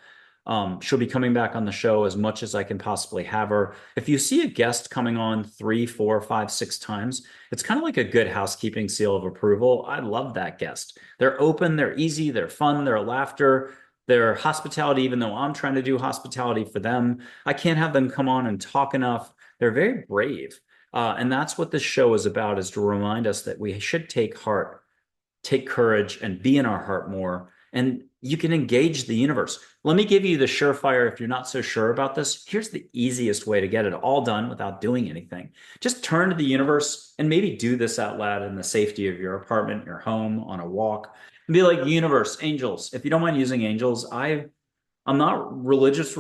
She'll be coming back on the show as much as I can possibly have her. If you see a guest coming on 3, 4, 5, 6 times, it's kind of like a good housekeeping seal of approval. I love that guest. They're open, they're easy, they're fun, they're laughter, they're hospitality, even though I'm trying to do hospitality for them. I can't have them come on and talk enough. They're very brave. And that's what this show is about, is to remind us that we should take heart, take courage, and be in our heart more. And you can engage the universe. Let me give you the surefire if you're not so sure about this. Here's the easiest way to get it all done without doing anything. Just turn to the universe and maybe do this out loud in the safety of your apartment, your home, on a walk. And be like, universe, angels. If you don't mind using angels, I'm not religious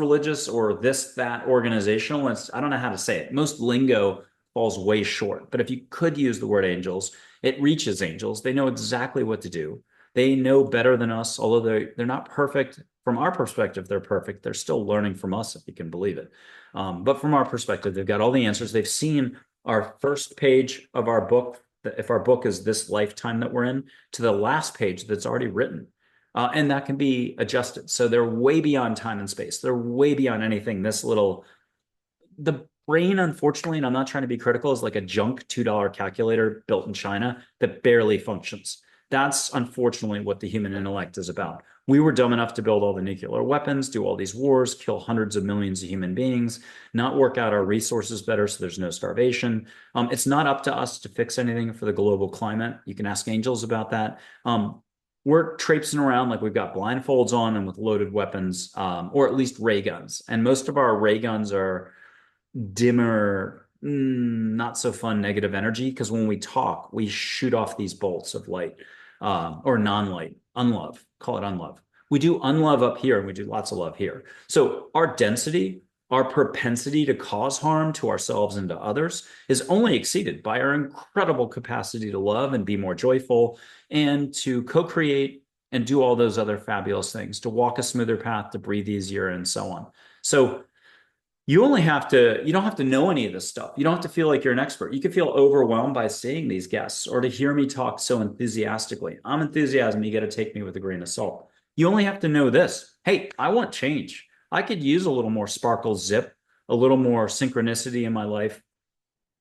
or this, that organizational. I don't know how to say it. Most lingo falls way short. But if you could use the word angels, it reaches angels. They know exactly what to do. They know better than us, although they're not perfect. From our perspective, they're perfect. They're still learning from us, if you can believe it. But from our perspective, they've got all the answers. They've seen our first page of our book, if our book is this lifetime that we're in, to the last page that's already written. And that can be adjusted. So they're way beyond time and space. They're way beyond anything. The brain, unfortunately, and I'm not trying to be critical, is like a junk $2 calculator built in China that barely functions. That's unfortunately what the human intellect is about. We were dumb enough to build all the nuclear weapons, do all these wars, kill hundreds of millions of human beings, not work out our resources better so there's no starvation. It's not up to us to fix anything for the global climate. You can ask angels about that. We're traipsing around like we've got blindfolds on and with loaded weapons, or at least ray guns. And most of our ray guns are dimmer, not so fun negative energy, because when we talk, we shoot off these bolts of light, or non-light, unlove, call it unlove. We do unlove up here and we do lots of love here. So our density, our propensity to cause harm to ourselves and to others is only exceeded by our incredible capacity to love and be more joyful and to co-create and do all those other fabulous things, to walk a smoother path, to breathe easier, and so on. So you don't have to know any of this stuff. You don't have to feel like you're an expert. You could feel overwhelmed by seeing these guests or to hear me talk so enthusiastically. I'm enthusiasm. You got to take me with a grain of salt. You only have to know this. Hey, I want change. I could use a little more sparkle, zip, a little more synchronicity in my life.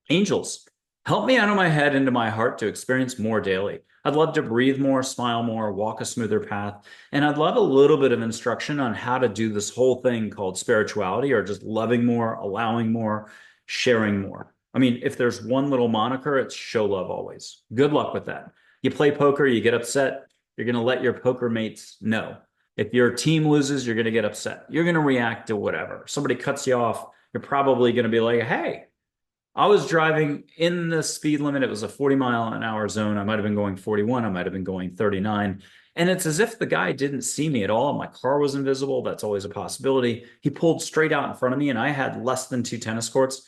Angels, help me out of my head into my heart to experience more daily. I'd love to breathe more, smile more, walk a smoother path. And I'd love a little bit of instruction on how to do this whole thing called spirituality, or just loving more, allowing more, sharing more. I mean, if there's one little moniker, it's show love always. Good luck with that. You play poker, you get upset, you're going to let your poker mates know. If your team loses, you're going to get upset. You're going to react to whatever. Somebody cuts you off, you're probably going to be like, hey, I was driving in the speed limit. It was a 40-mile-an-hour zone. I might have been going 41. I might have been going 39. And it's as if the guy didn't see me at all. My car was invisible. That's always a possibility. He pulled straight out in front of me, and I had less than 2 tennis courts.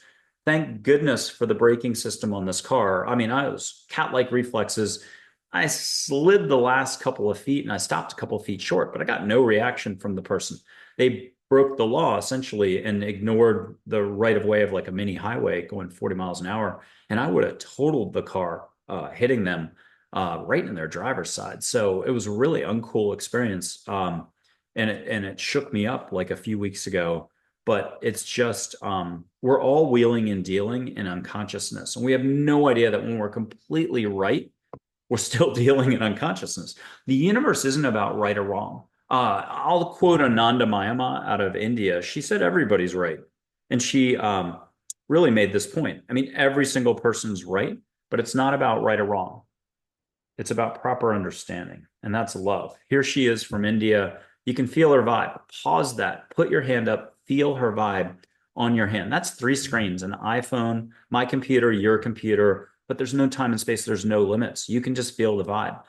Thank goodness for the braking system on this car. I mean, I was cat-like reflexes. I slid the last couple of feet, and I stopped a couple of feet short, but I got no reaction from the person. They broke the law essentially and ignored the right of way of like a mini highway going 40 miles an hour. And I would have totaled the car, hitting them right in their driver's side. So it was a really uncool experience. And it shook me up like a few weeks ago, but it's just, we're all wheeling and dealing in unconsciousness. And we have no idea that when we're completely right, we're still dealing in unconsciousness. The universe isn't about right or wrong. I'll quote Ananda Mayama out of India. She said everybody's right. And she really made this point. I mean, every single person's right, but it's not about right or wrong. It's about proper understanding. And that's love. Here she is from India You can feel her vibe. Pause that. Put your hand up. Feel her vibe on your hand. That's 3 screens, an iPhone, my computer, your computer, but there's no time and space. There's no limits. You can just feel the vibe.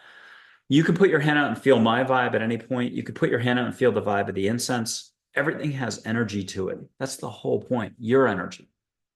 You can put your hand out and feel my vibe at any point. You could put your hand out and feel the vibe of the incense. Everything has energy to it. That's the whole point. Your energy.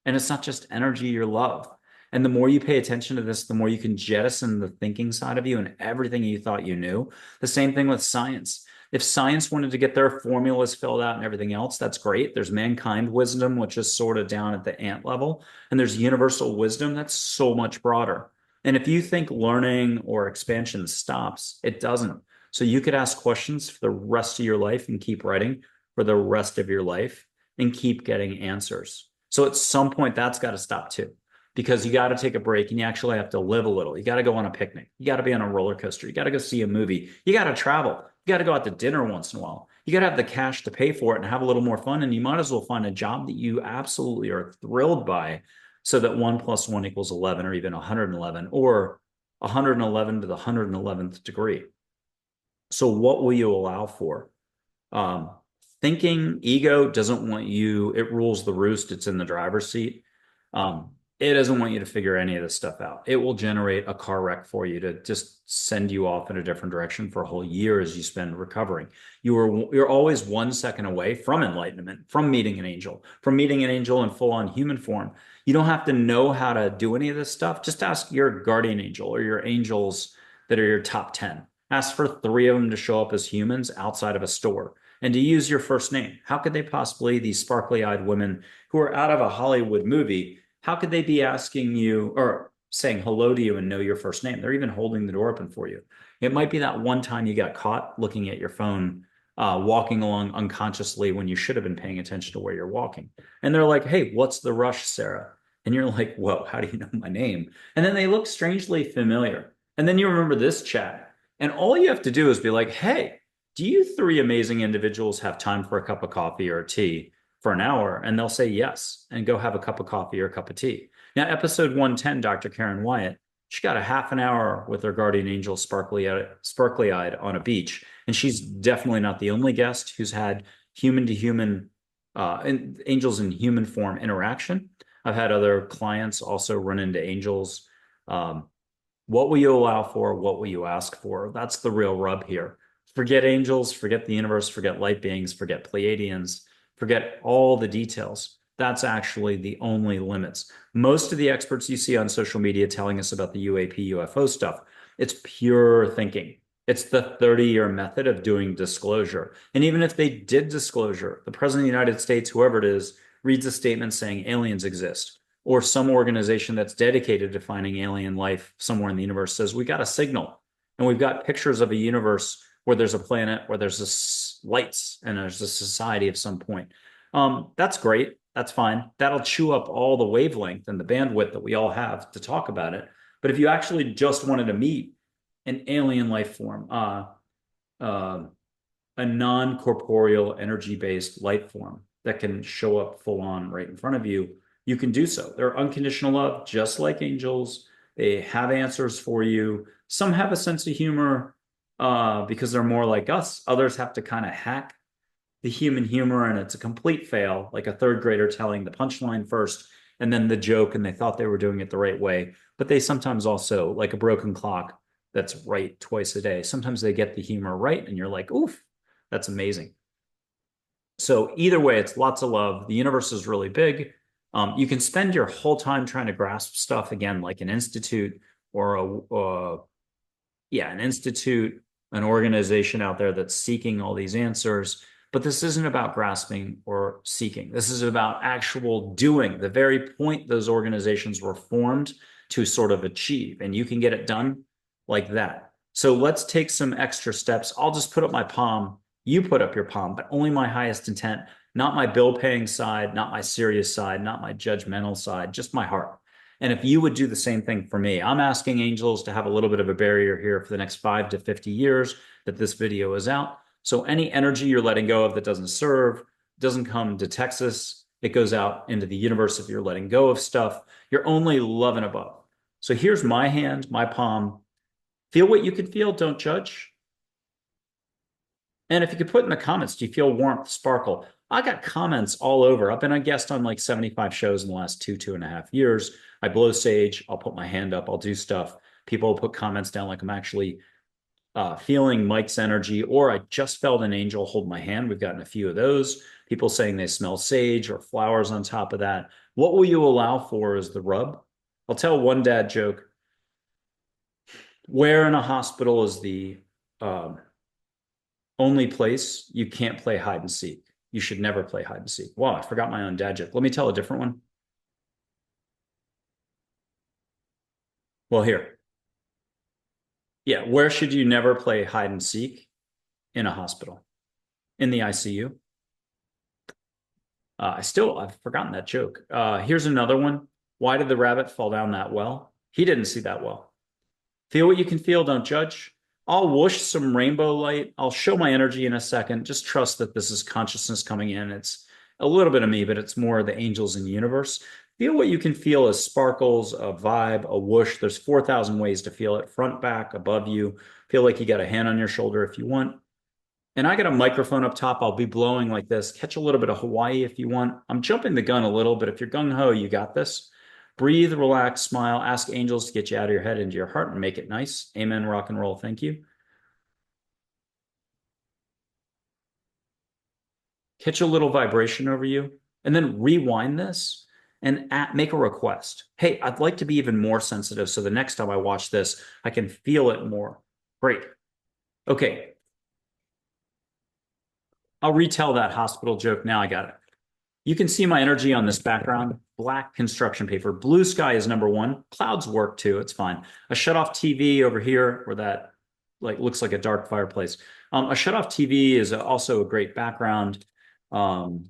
And it's not just energy, your love. And the more you pay attention to this, the more you can jettison the thinking side of you and everything you thought you knew. The same thing with science. If science wanted to get their formulas filled out and everything else, that's great. There's mankind wisdom, which is sort of down at the ant level. And there's universal wisdom that's so much broader. And if you think learning or expansion stops, it doesn't. So you could ask questions for the rest of your life and keep writing for the rest of your life and keep getting answers. So at some point, that's got to stop too, because you got to take a break and you actually have to live a little. You got to go on a picnic. You got to be on a roller coaster. You got to go see a movie. You got to travel. You got to go out to dinner once in a while. You got to have the cash to pay for it and have a little more fun. And you might as well find a job that you absolutely are thrilled by, so that 1 + 1 = 11, or even 111, or 111 to the 111th degree. So what will you allow for? Thinking ego doesn't want you, it rules the roost. It's in the driver's seat. It doesn't want you to figure any of this stuff out. It will generate a car wreck for you to just send you off in a different direction for a whole year as you spend recovering. You're always 1 second away from enlightenment, from meeting an angel, in full-on human form. You don't have to know how to do any of this stuff. Just ask your guardian angel or your angels that are your top 10. Ask for 3 of them to show up as humans outside of a store and to use your first name. How could they possibly, these sparkly-eyed women who are out of a Hollywood movie, how could they be asking you or saying hello to you and know your first name? They're even holding the door open for you. It might be that one time you got caught looking at your phone, walking along unconsciously when you should have been paying attention to where you're walking. And they're like, hey, what's the rush, Sarah? And you're like, whoa, how do you know my name? And then they look strangely familiar. And then you remember this chat. And all you have to do is be like, hey, do you 3 amazing individuals have time for a cup of coffee or tea for an hour? And they'll say yes, and go have a cup of coffee or a cup of tea. Now, episode 110, Dr. Karen Wyatt, she got a half an hour with her guardian angel sparkly-eyed on a beach. And she's definitely not the only guest who's had human-to-human, angels in human form interaction. I've had other clients also run into angels. What will you allow for? What will you ask for? That's the real rub here. Forget angels, forget the universe, forget light beings, forget Pleiadians, forget all the details. That's actually the only limits. Most of the experts you see on social media telling us about the UAP, UFO stuff, it's pure thinking. It's the 30-year method of doing disclosure. And even if they did disclosure, the President of the United States, whoever it is, reads a statement saying aliens exist, or some organization that's dedicated to finding alien life somewhere in the universe says, we got a signal, and we've got pictures of a universe where there's a planet, where there's lights, and there's a society of some point. That's great. That's fine. That'll chew up all the wavelength and the bandwidth that we all have to talk about it. But if you actually just wanted to meet an alien life form, a non-corporeal energy-based life form that can show up full on right in front of you, you can do so. They're unconditional love, just like angels. They have answers for you. Some have a sense of humor because they're more like us. Others have to kind of hack the human humor, and it's a complete fail, like a 3rd grader telling the punchline first and then the joke, and they thought they were doing it the right way. But they sometimes also, like a broken clock that's right twice a day, sometimes they get the humor right, and you're like, oof, that's amazing. So either way, it's lots of love. The universe is really big. You can spend your whole time trying to grasp stuff, again, like an institute or an institute, an organization out there that's seeking all these answers. But this isn't about grasping or seeking. This is about actual doing, the very point those organizations were formed to sort of achieve. And you can get it done like that. So let's take some extra steps. I'll just put up my palm. You put up your palm, but only my highest intent, not my bill-paying side, not my serious side, not my judgmental side, just my heart. And if you would do the same thing for me, I'm asking angels to have a little bit of a barrier here for the next 5 to 50 years that this video is out. So any energy you're letting go of that doesn't serve, doesn't come to Texas, it goes out into the universe if you're letting go of stuff. You're only love and above. So here's my hand, my palm. Feel what you can feel, don't judge. And if you could put in the comments, do you feel warmth, sparkle? I got comments all over. I've been a guest on like 75 shows in the last 2.5 years. I blow sage. I'll put my hand up. I'll do stuff. People put comments down like I'm actually feeling Mike's energy, or I just felt an angel hold my hand. We've gotten a few of those. People saying they smell sage or flowers on top of that. What will you allow for is the rub? I'll tell one dad joke. Where in a hospital is the um, only place you can't play hide and seek? You should never play hide and seek. Wow, I forgot my own dad joke. Let me tell a different one. Well, here. Yeah, where should you never play hide and seek? In a hospital, in the ICU. I've forgotten that joke. Here's another one. Why did the rabbit fall down that well? He didn't see that well. Feel what you can feel, don't judge. I'll whoosh some rainbow light. I'll show my energy in a second. Just trust that this is consciousness coming in. It's a little bit of me, but it's more the angels in the universe. Feel what you can feel as sparkles, a vibe, a whoosh. There's 4,000 ways to feel it, front, back, above you. Feel like you got a hand on your shoulder if you want. And I got a microphone up top. I'll be blowing like this. Catch a little bit of Hawaii if you want. I'm jumping the gun a little, but if you're gung ho, you got this. Breathe, relax, smile. Ask angels to get you out of your head into your heart and make it nice. Amen. Rock and roll. Thank you. Catch a little vibration over you, and then rewind this and make a request. Hey, I'd like to be even more sensitive. So the next time I watch this, I can feel it more. Great. Okay. I'll retell that hospital joke now. I got it. You can see my energy on this background. Black construction paper. Blue sky is number one. Clouds work too. It's fine. A shut off TV over here where that like looks like a dark fireplace. A shut off TV is also a great background. Um,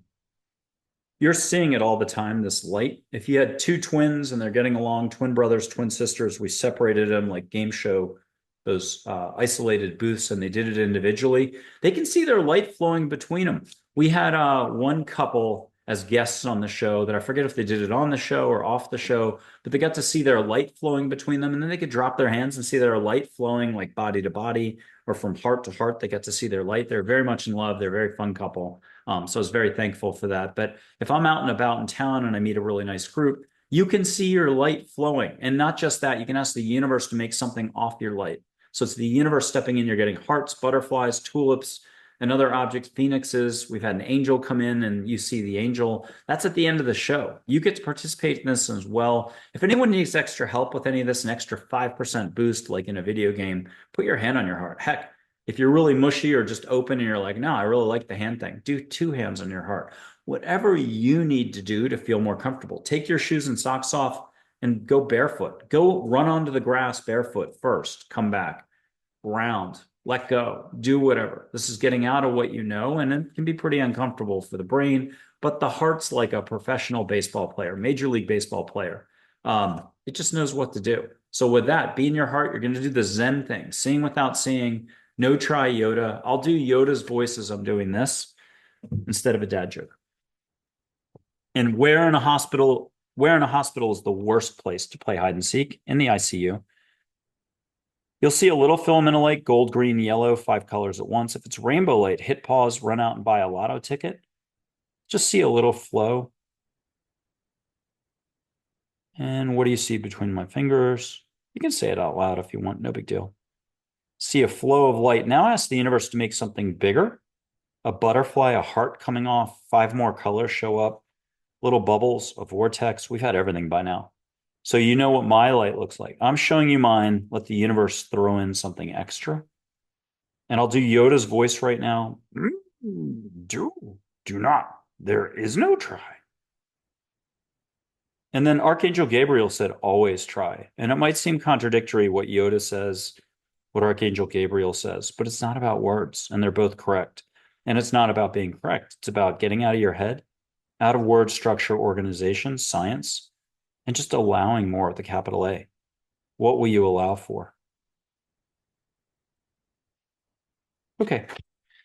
you're seeing it all the time, this light. If you had two twins and they're getting along, twin brothers, twin sisters, we separated them like game show, those isolated booths, and they did it individually. They can see their light flowing between them. We had one couple as guests on the show that I forget if they did it on the show or off the show, but they got to see their light flowing between them, and then they could drop their hands and see their light flowing like body to body or from heart to heart. They got to see their light. They're very much in love. They're a very fun couple. So I was very thankful for that. But if I'm out and about in town and I meet a really nice group, you can see your light flowing. And not just that, you can ask the universe to make something off your light. So it's the universe stepping in. You're getting hearts, butterflies, tulips, and other objects, phoenixes. We've had an angel come in and you see the angel. That's at the end of the show. You get to participate in this as well. If anyone needs extra help with any of this, an extra 5% boost, like in a video game, put your hand on your heart. Heck, if you're really mushy or just open and you're like, no, I really like the hand thing, do two hands on your heart. Whatever you need to do to feel more comfortable. Take your shoes and socks off and go barefoot. Go run onto the grass barefoot first. Come back. Ground. Let go. Do whatever. This is getting out of what you know, and it can be pretty uncomfortable for the brain, but the heart's like a professional baseball player, Major League Baseball player. It just knows what to do. So with that, be in your heart. You're going to do the Zen thing, seeing without seeing. No try Yoda. I'll do Yoda's voice as I'm doing this instead of a dad joke. And where in a hospital is the worst place to play hide and seek? In the ICU. You'll see a little filament of light, gold, green, yellow, 5 colors at once. If it's rainbow light, hit pause, run out and buy a lotto ticket. Just see a little flow. And what do you see between my fingers? You can say it out loud if you want, no big deal. See a flow of light. Now ask the universe to make something bigger. A butterfly, a heart coming off, 5 more colors show up, little bubbles, a vortex. We've had everything by now. So you know what my light looks like. I'm showing you mine. Let the universe throw in something extra. And I'll do Yoda's voice right now. Do not. There is no try. And then Archangel Gabriel said, always try. And it might seem contradictory what Yoda says, what Archangel Gabriel says, but it's not about words, and they're both correct. And it's not about being correct. It's about getting out of your head, out of word structure, organization, science, and just allowing more with the capital A. What will you allow for? Okay.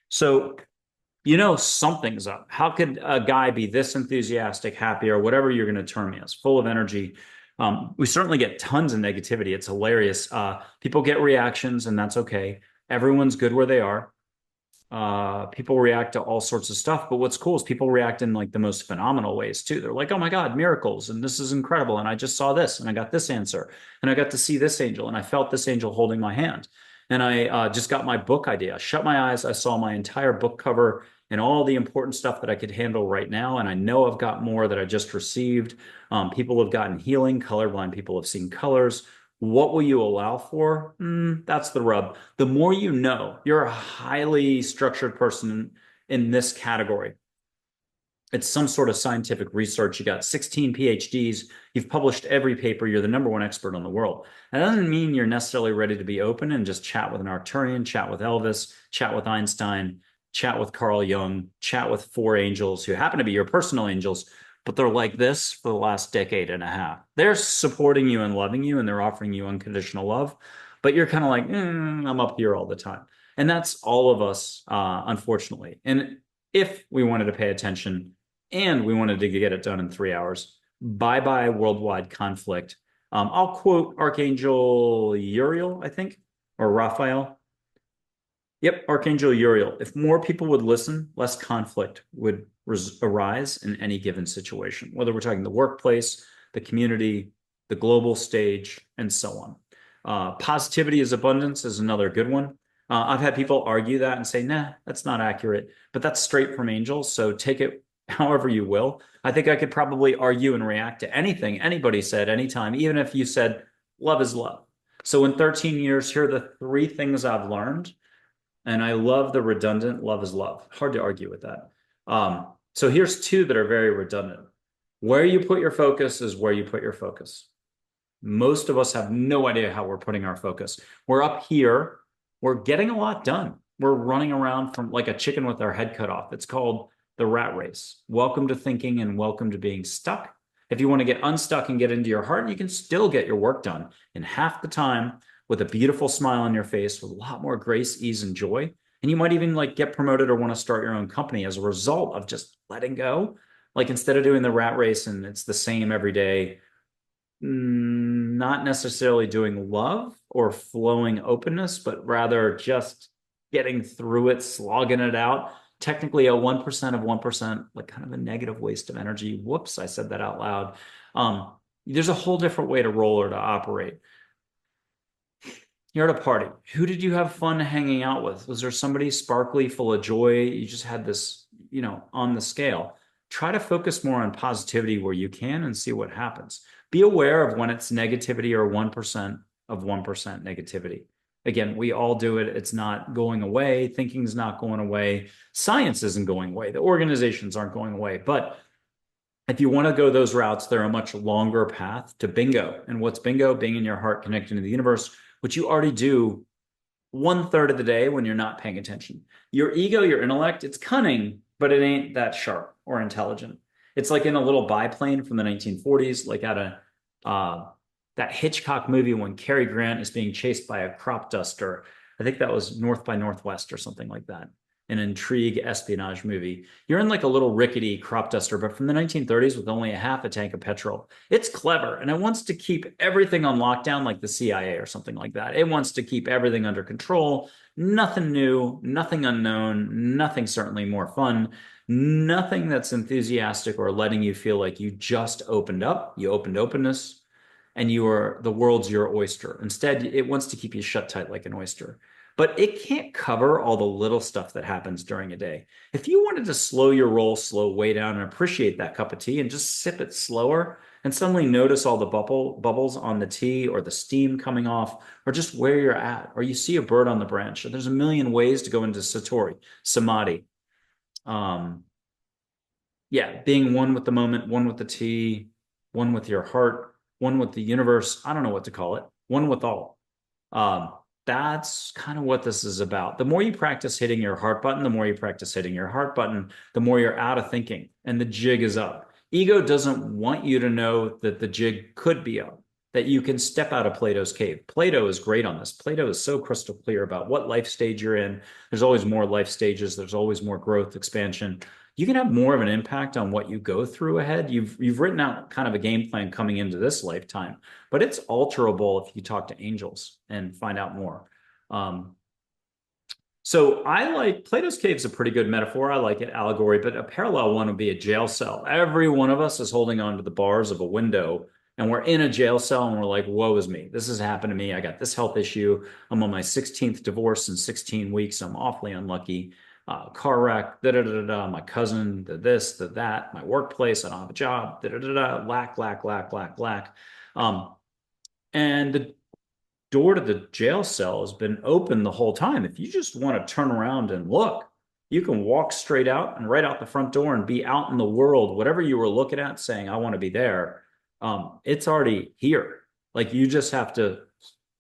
So, you know, something's up. How could a guy be this enthusiastic, happy, or whatever you're going to term me as, full of energy? We certainly get tons of negativity. It's hilarious. People get reactions, and that's okay. Everyone's good where they are. People react to all sorts of stuff, but what's cool is people react in like the most phenomenal ways too. They're like, "Oh my God, miracles, and this is incredible, and I just saw this, and I got this answer, and I got to see this angel, and I felt this angel holding my hand, and I just got my book idea. I shut my eyes, I saw my entire book cover and all the important stuff that I could handle right now, and I know I've got more that I just received. People have gotten healing, colorblind people have seen colors. What will you allow for? That's the rub. The more you know, you're a highly structured person in this category. It's some sort of scientific research. You got 16 PhDs. You've published every paper. You're the number one expert in the world. That doesn't mean you're necessarily ready to be open and just chat with an Arcturian, chat with Elvis, chat with Einstein, chat with Carl Jung, chat with four angels who happen to be your personal angels, but they're like this for the last decade and a half. They're supporting you and loving you, and they're offering you unconditional love, but you're kind of like, I'm up here all the time. And that's all of us, unfortunately. And if we wanted to pay attention and we wanted to get it done in 3 hours, bye bye worldwide conflict. I'll quote Archangel Uriel, I think, or Raphael. Yep, Archangel Uriel. If more people would listen, less conflict would arise in any given situation, whether we're talking the workplace, the community, the global stage, and so on. Positivity is abundance is another good one. I've had people argue that and say, nah, that's not accurate, but that's straight from angels. So take it however you will. I think I could probably argue and react to anything anybody said anytime, even if you said love is love. So in 13 years, here are the three things I've learned. And I love the redundant love is love. Hard to argue with that. So here's two that are very redundant. Where you put your focus is where you put your focus. Most of us have no idea how we're putting our focus. We're up here. We're getting a lot done. We're running around from like a chicken with our head cut off. It's called the rat race. Welcome to thinking and welcome to being stuck. If you want to get unstuck and get into your heart, you can still get your work done in half the time with a beautiful smile on your face, with a lot more grace, ease, and joy. And you might even like get promoted or want to start your own company as a result of just letting go. Like instead of doing the rat race and it's the same every day, not necessarily doing love or flowing openness, but rather just getting through it, slogging it out. Technically, a 1% of 1%, like kind of a negative waste of energy. Whoops, I said that out loud. There's a whole different way to roll or to operate. You're at a party. Who did you have fun hanging out with? Was there somebody sparkly, full of joy? You just had this, on the scale. Try to focus more on positivity where you can and see what happens. Be aware of when it's negativity or 1% of 1% negativity. Again, we all do it. It's not going away. Thinking's not going away. Science isn't going away. The organizations aren't going away. But if you want to go those routes, they're a much longer path to bingo. And what's bingo? Being in your heart, connecting to the universe, which you already do 1/3 of the day when you're not paying attention. Your ego, your intellect, it's cunning, but it ain't that sharp or intelligent. It's like in a little biplane from the 1940s, like at that Hitchcock movie when Cary Grant is being chased by a crop duster. I think that was North by Northwest or something like that. An intrigue espionage movie. You're in like a little rickety crop duster, but from the 1930s with only a half a tank of petrol. It's clever and it wants to keep everything on lockdown like the CIA or something like that. It wants to keep everything under control. Nothing new, nothing unknown, nothing certainly more fun, nothing that's enthusiastic or letting you feel like you just opened up. You opened openness and the world's your oyster. Instead, it wants to keep you shut tight like an oyster. But it can't cover all the little stuff that happens during a day. If you wanted to slow your roll, slow way down and appreciate that cup of tea and just sip it slower and suddenly notice all the bubbles on the tea or the steam coming off or just where you're at, or you see a bird on the branch. There's a million ways to go into Satori, Samadhi. Being one with the moment, one with the tea, one with your heart, one with the universe. I don't know what to call it. One with all. That's kind of what this is about. The more you practice hitting your heart button, the more you practice hitting your heart button, the more you're out of thinking and the jig is up. Ego doesn't want you to know that the jig could be up, that you can step out of Plato's cave. Plato is great on this. Plato is so crystal clear about what life stage you're in. There's always more life stages. There's always more growth, expansion. You can have more of an impact on what you go through ahead. You've written out kind of a game plan coming into this lifetime, but it's alterable if you talk to angels and find out more. So I like Plato's Cave is a pretty good metaphor. I like it, allegory, but a parallel one would be a jail cell. Every one of us is holding on to the bars of a window, and we're in a jail cell, and we're like, woe is me. This has happened to me. I got this health issue. I'm on my 16th divorce in 16 weeks. I'm awfully unlucky. Car wreck, da da da da. My cousin, the this, the that. My workplace, I don't have a job, da da da da. Lack, lack, lack, lack, lack. Um, and the door to the jail cell has been open the whole time. If you just want to turn around and look, you can walk straight out and right out the front door and be out in the world. Whatever you were looking at, saying, I want to be there, it's already here. Like you just have to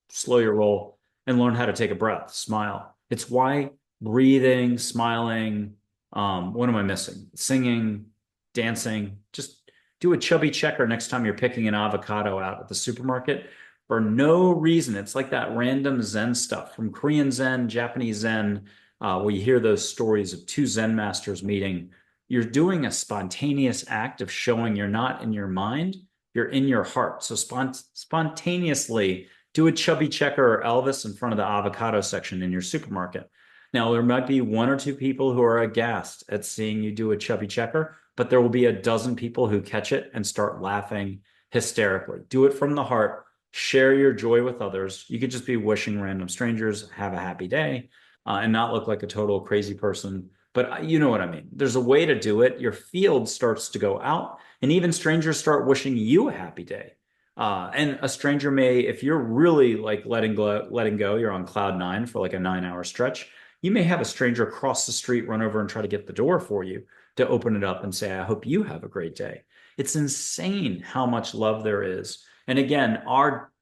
slow your roll and learn how to take a breath, smile. It's why breathing, smiling, what am I missing? Singing, dancing, just do a chubby checker next time you're picking an avocado out at the supermarket for no reason. It's like that random Zen stuff from Korean Zen, Japanese Zen, where you hear those stories of two Zen masters meeting. You're doing a spontaneous act of showing you're not in your mind, you're in your heart. So spontaneously do a chubby checker or Elvis in front of the avocado section in your supermarket. Now, there might be one or two people who are aghast at seeing you do a chubby checker, but there will be a dozen people who catch it and start laughing hysterically. Do it from the heart. Share your joy with others. You could just be wishing random strangers have a happy day and not look like a total crazy person. But you know what I mean. There's a way to do it. Your field starts to go out, and even strangers start wishing you a happy day. And a stranger may, if you're really like letting go, you're on cloud nine for like a 9 hour stretch. You may have a stranger cross the street, run over and try to get the door for you to open it up and say, I hope you have a great day. It's insane how much love there is. And again, our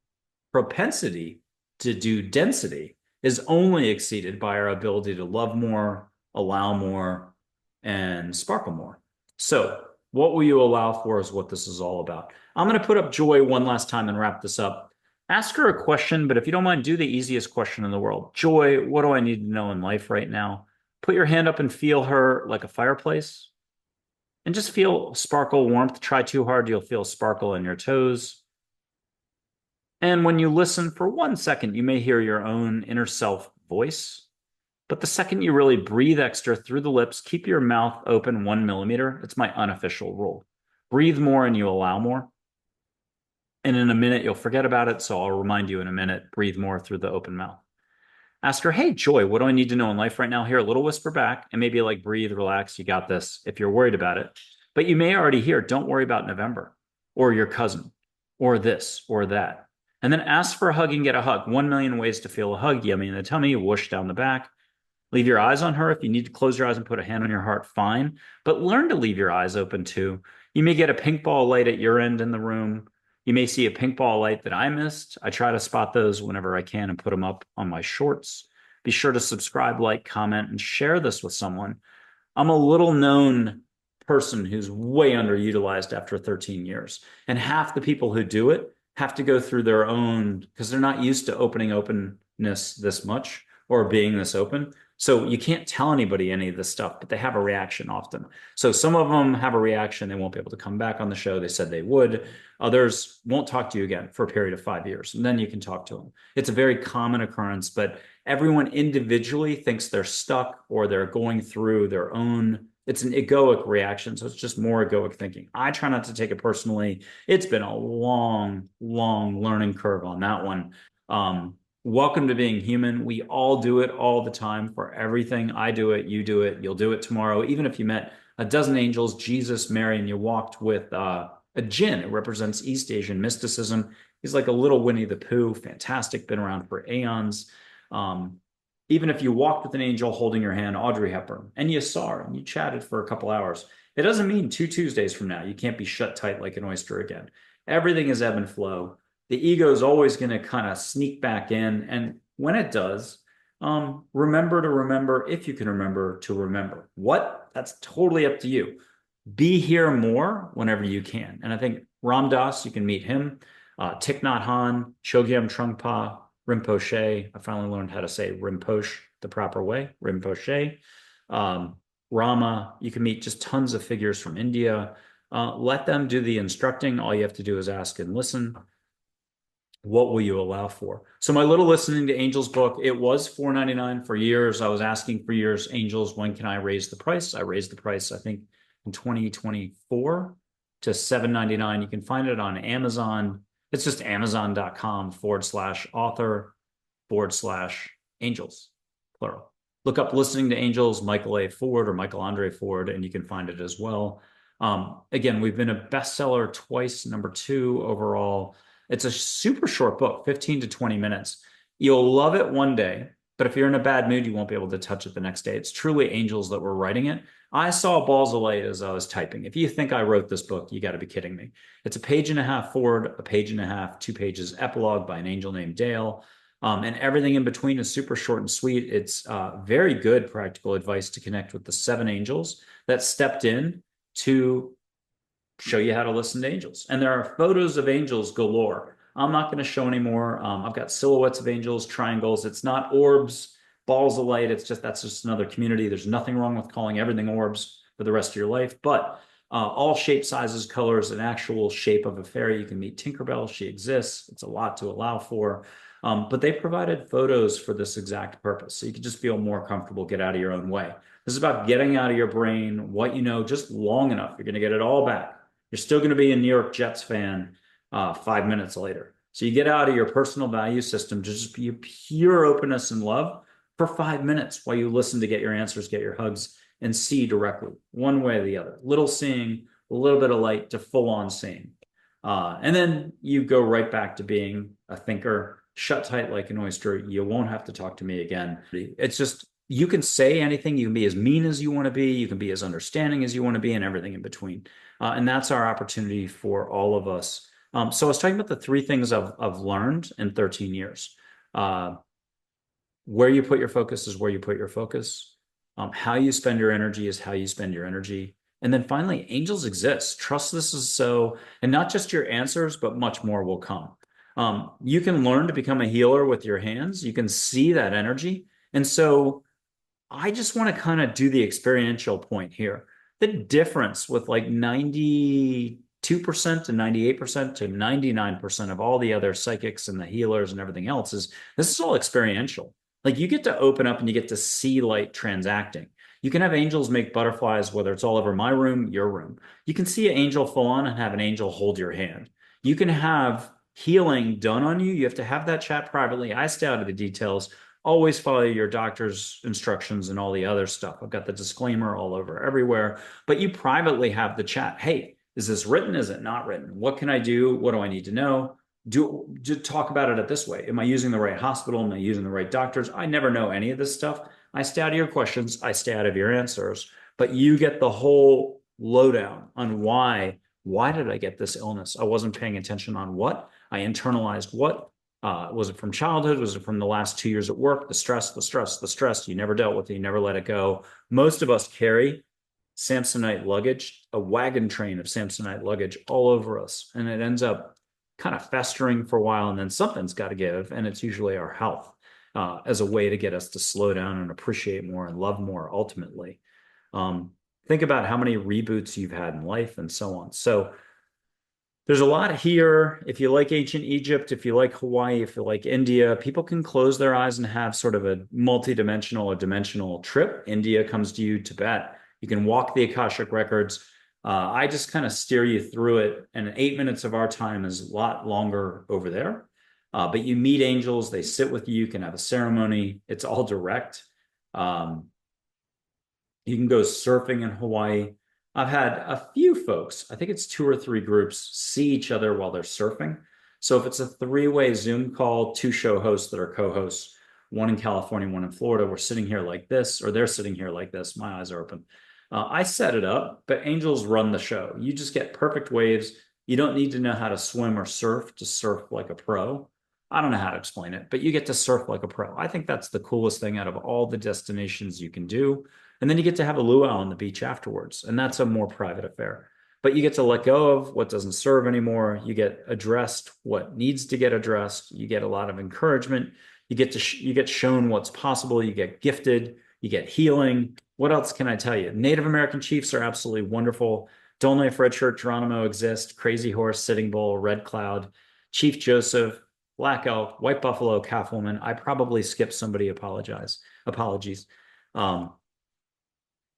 propensity to do density is only exceeded by our ability to love more, allow more, and sparkle more. So, what will you allow for is what this is all about. I'm going to put up Joy one last time and wrap this up. Ask her a question, but if you don't mind, do the easiest question in the world. Joy, what do I need to know in life right now? Put your hand up and feel her like a fireplace and just feel sparkle, warmth. Try too hard, you'll feel sparkle in your toes. And when you listen for 1 second, you may hear your own inner self voice. But the second you really breathe extra through the lips, keep your mouth open 1 millimeter. It's my unofficial rule. Breathe more and you allow more. And in a minute, you'll forget about it. So I'll remind you in a minute, breathe more through the open mouth. Ask her, hey, Joy, what do I need to know in life right now? Hear a little whisper back and maybe like breathe, relax. You got this if you're worried about it. But you may already hear, don't worry about November or your cousin or this or that. And then ask for a hug and get a hug. 1 million ways to feel a hug. Yummy in the tummy, whoosh down the back. Leave your eyes on her. If you need to close your eyes and put a hand on your heart, fine. But learn to leave your eyes open too. You may get a pink ball light at your end in the room. You may see a pink ball light that I missed. I try to spot those whenever I can and put them up on my shorts. Be sure to subscribe, like, comment, and share this with someone. I'm a little known person who's way underutilized after 13 years. And half the people who do it have to go through their own, because they're not used to opening openness this much or being this open. So you can't tell anybody any of this stuff, but they have a reaction often. So some of them have a reaction. They won't be able to come back on the show. They said they would. Others won't talk to you again for a period of 5 years, and then you can talk to them. It's a very common occurrence, but everyone individually thinks they're stuck or they're going through their own. It's an egoic reaction. So it's just more egoic thinking. I try not to take it personally. It's been a long, long learning curve on that one. Welcome to being human. We all do it all the time for everything. I do it, you do it, you'll do it tomorrow. Even if you met a dozen angels, Jesus, Mary, and you walked with a jinn, it represents East Asian mysticism. He's like a little Winnie the Pooh, fantastic, been around for aeons. Even if you walked with an angel holding your hand, Audrey Hepburn, and you saw her and you chatted for a couple hours, it doesn't mean 2 Tuesdays from now you can't be shut tight like an oyster again. Everything is ebb and flow. The ego is always going to kind of sneak back in. And when it does, remember to remember, if you can remember to remember. What? That's totally up to you. Be here more whenever you can. And I think Ram Dass, you can meet him. Thich Nhat Hanh, Chogyam Trungpa, Rinpoche. I finally learned how to say Rinpoche the proper way, Rinpoche. Rama, you can meet just tons of figures from India. Let them do the instructing. All you have to do is ask and listen. What will you allow for? So my little listening to angels book, it was $4.99 for years. I was asking for years, angels, when can I raise the price? I raised the price, I think, in 2024 to $7.99. You can find it on Amazon. It's just amazon.com/author/angels, plural. Look up Listening to Angels, Michael A. Ford or Michael Andre Ford, and you can find it as well. Again, we've been a bestseller twice, #2 overall. It's a super short book, 15 to 20 minutes. You'll love it one day, but if you're in a bad mood, you won't be able to touch it the next day. It's truly angels that were writing it. I saw balls of light as I was typing. If you think I wrote this book, you got to be kidding me. It's a page and a half forward, a page and a half, 2 pages epilogue by an angel named Dale. And everything in between is super short and sweet. It's very good practical advice to connect with the 7 angels that stepped in to show you how to listen to angels. And there are photos of angels galore. I'm not going to show any more. I've got silhouettes of angels, triangles. It's not orbs, balls of light. It's just, that's just another community. There's nothing wrong with calling everything orbs for the rest of your life, but all shapes, sizes, colors, an actual shape of a fairy. You can meet Tinkerbell. She exists. It's a lot to allow for. But they provided photos for this exact purpose. So you can just feel more comfortable, get out of your own way. This is about getting out of your brain what you know just long enough. You're going to get it all back. You're still going to be a New York Jets fan 5 minutes later. So you get out of your personal value system to just be pure openness and love for 5 minutes while you listen to get your answers, get your hugs, and see directly, one way or the other. Little seeing, a little bit of light to full on seeing. And then you go right back to being a thinker, shut tight like an oyster. You won't have to talk to me again. It's just, you can say anything. You can be as mean as you want to be. You can be as understanding as you want to be, and everything in between. And that's our opportunity for all of us. So I was talking about the 3 things I've learned in 13 years. Where you put your focus is where you put your focus. How you spend your energy is how you spend your energy. And then finally, angels exist. Trust this is so, and not just your answers, but much more will come. You can learn to become a healer with your hands. You can see that energy. And so I just want to kind of do the experiential point here. The difference with like 92% to 98% to 99% of all the other psychics and the healers and everything else is this is all experiential. Like you get to open up and you get to see light transacting. You can have angels make butterflies, whether it's all over my room, your room. You can see an angel full on and have an angel hold your hand. You can have healing done on you. You have to have that chat privately. I stay out of the details. Always follow your doctor's instructions and all the other stuff. I've got the disclaimer all over everywhere, but you privately have the chat. Hey, is this written? Is it not written? What can I do? What do I need to know? Do talk about it this way. Am I using the right hospital? Am I using the right doctors? I never know any of this stuff. I stay out of your questions. I stay out of your answers, but you get the whole lowdown on why did I get this illness? I wasn't paying attention on what. I internalized what. Was it from childhood? Was it from the last 2 years at work? The stress, the stress, the stress. You never dealt with it. You never let it go. Most of us carry Samsonite luggage, a wagon train of Samsonite luggage all over us. And it ends up kind of festering for a while. And then something's got to give. And it's usually our health as a way to get us to slow down and appreciate more and love more ultimately. Think about how many reboots you've had in life and so on. So there's a lot here. If you like ancient Egypt, if you like Hawaii, if you like India, people can close their eyes and have sort of a multi-dimensional or dimensional trip. India comes to you, Tibet. You can walk the Akashic records. I just kind of steer you through it. And 8 minutes of our time is a lot longer over there. But you meet angels. They sit with you. You can have a ceremony. It's all direct. You can go surfing in Hawaii. I've had a few folks, I think it's 2 or 3 groups, see each other while they're surfing. So if it's a 3-way Zoom call, 2 show hosts that are co-hosts, one in California, one in Florida, we're sitting here like this, or they're sitting here like this. My eyes are open. I set it up, but angels run the show. You just get perfect waves. You don't need to know how to swim or surf to surf like a pro. I don't know how to explain it, but you get to surf like a pro. I think that's the coolest thing out of all the destinations you can do. And then you get to have a luau on the beach afterwards. And that's a more private affair. But you get to let go of what doesn't serve anymore. You get addressed what needs to get addressed. You get a lot of encouragement. You get shown what's possible. You get gifted. You get healing. What else can I tell you? Native American chiefs are absolutely wonderful. Don't Life Red Shirt Geronimo exist. Crazy Horse, Sitting Bull, Red Cloud, Chief Joseph, black elk, white buffalo, calf woman. I probably skipped somebody. Apologies. Um,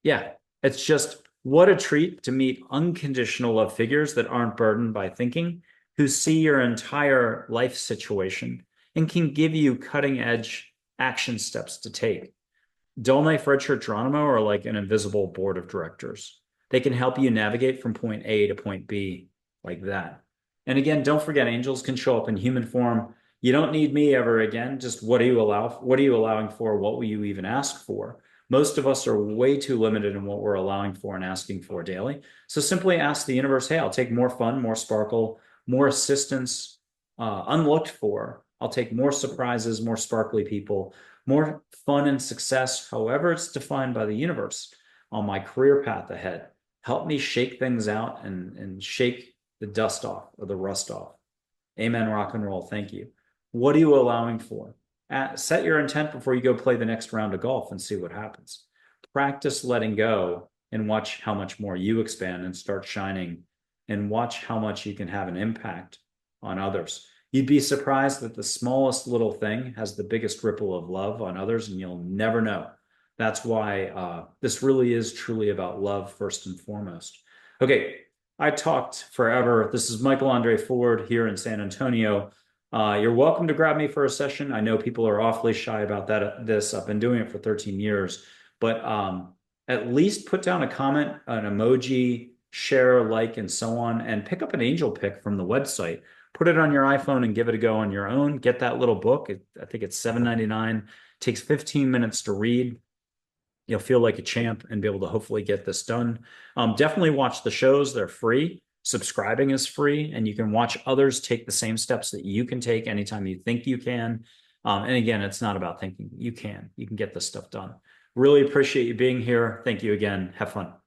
yeah, it's just what a treat to meet unconditional love figures that aren't burdened by thinking, who see your entire life situation and can give you cutting edge action steps to take. Dull Knife Redshirt Geronimo are like an invisible board of directors. They can help you navigate from point A to point B like that. And again, don't forget, angels can show up in human form. You don't need me ever again. Just what do you allow? What are you allowing for? What will you even ask for? Most of us are way too limited in what we're allowing for and asking for daily. So simply ask the universe, hey, I'll take more fun, more sparkle, more assistance, unlooked for. I'll take more surprises, more sparkly people, more fun and success, however it's defined by the universe, on my career path ahead. Help me shake things out and shake the dust off or the rust off. Amen, rock and roll. Thank you. What are you allowing for? Set your intent before you go play the next round of golf and see what happens. Practice letting go and watch how much more you expand and start shining, and watch how much you can have an impact on others. You'd be surprised that the smallest little thing has the biggest ripple of love on others, and you'll never know. That's why this really is truly about love first and foremost. Okay, I talked forever. This is Michael Andre Ford here in San Antonio. You're welcome to grab me for a session. I know people are awfully shy about this. I've been doing it for 13 years, but at least put down a comment, an emoji, share, like, and so on, and pick up an angel pick from the website. Put it on your iPhone and give it a go on your own. Get that little book. I think it's $7.99. Takes 15 minutes to read. You'll feel like a champ and be able to hopefully get this done. Definitely watch the shows. They're free. Subscribing is free, and you can watch others take the same steps that you can take anytime you think you can. And again, it's not about thinking. You can get this stuff done. Really appreciate you being here. Thank you again. Have fun.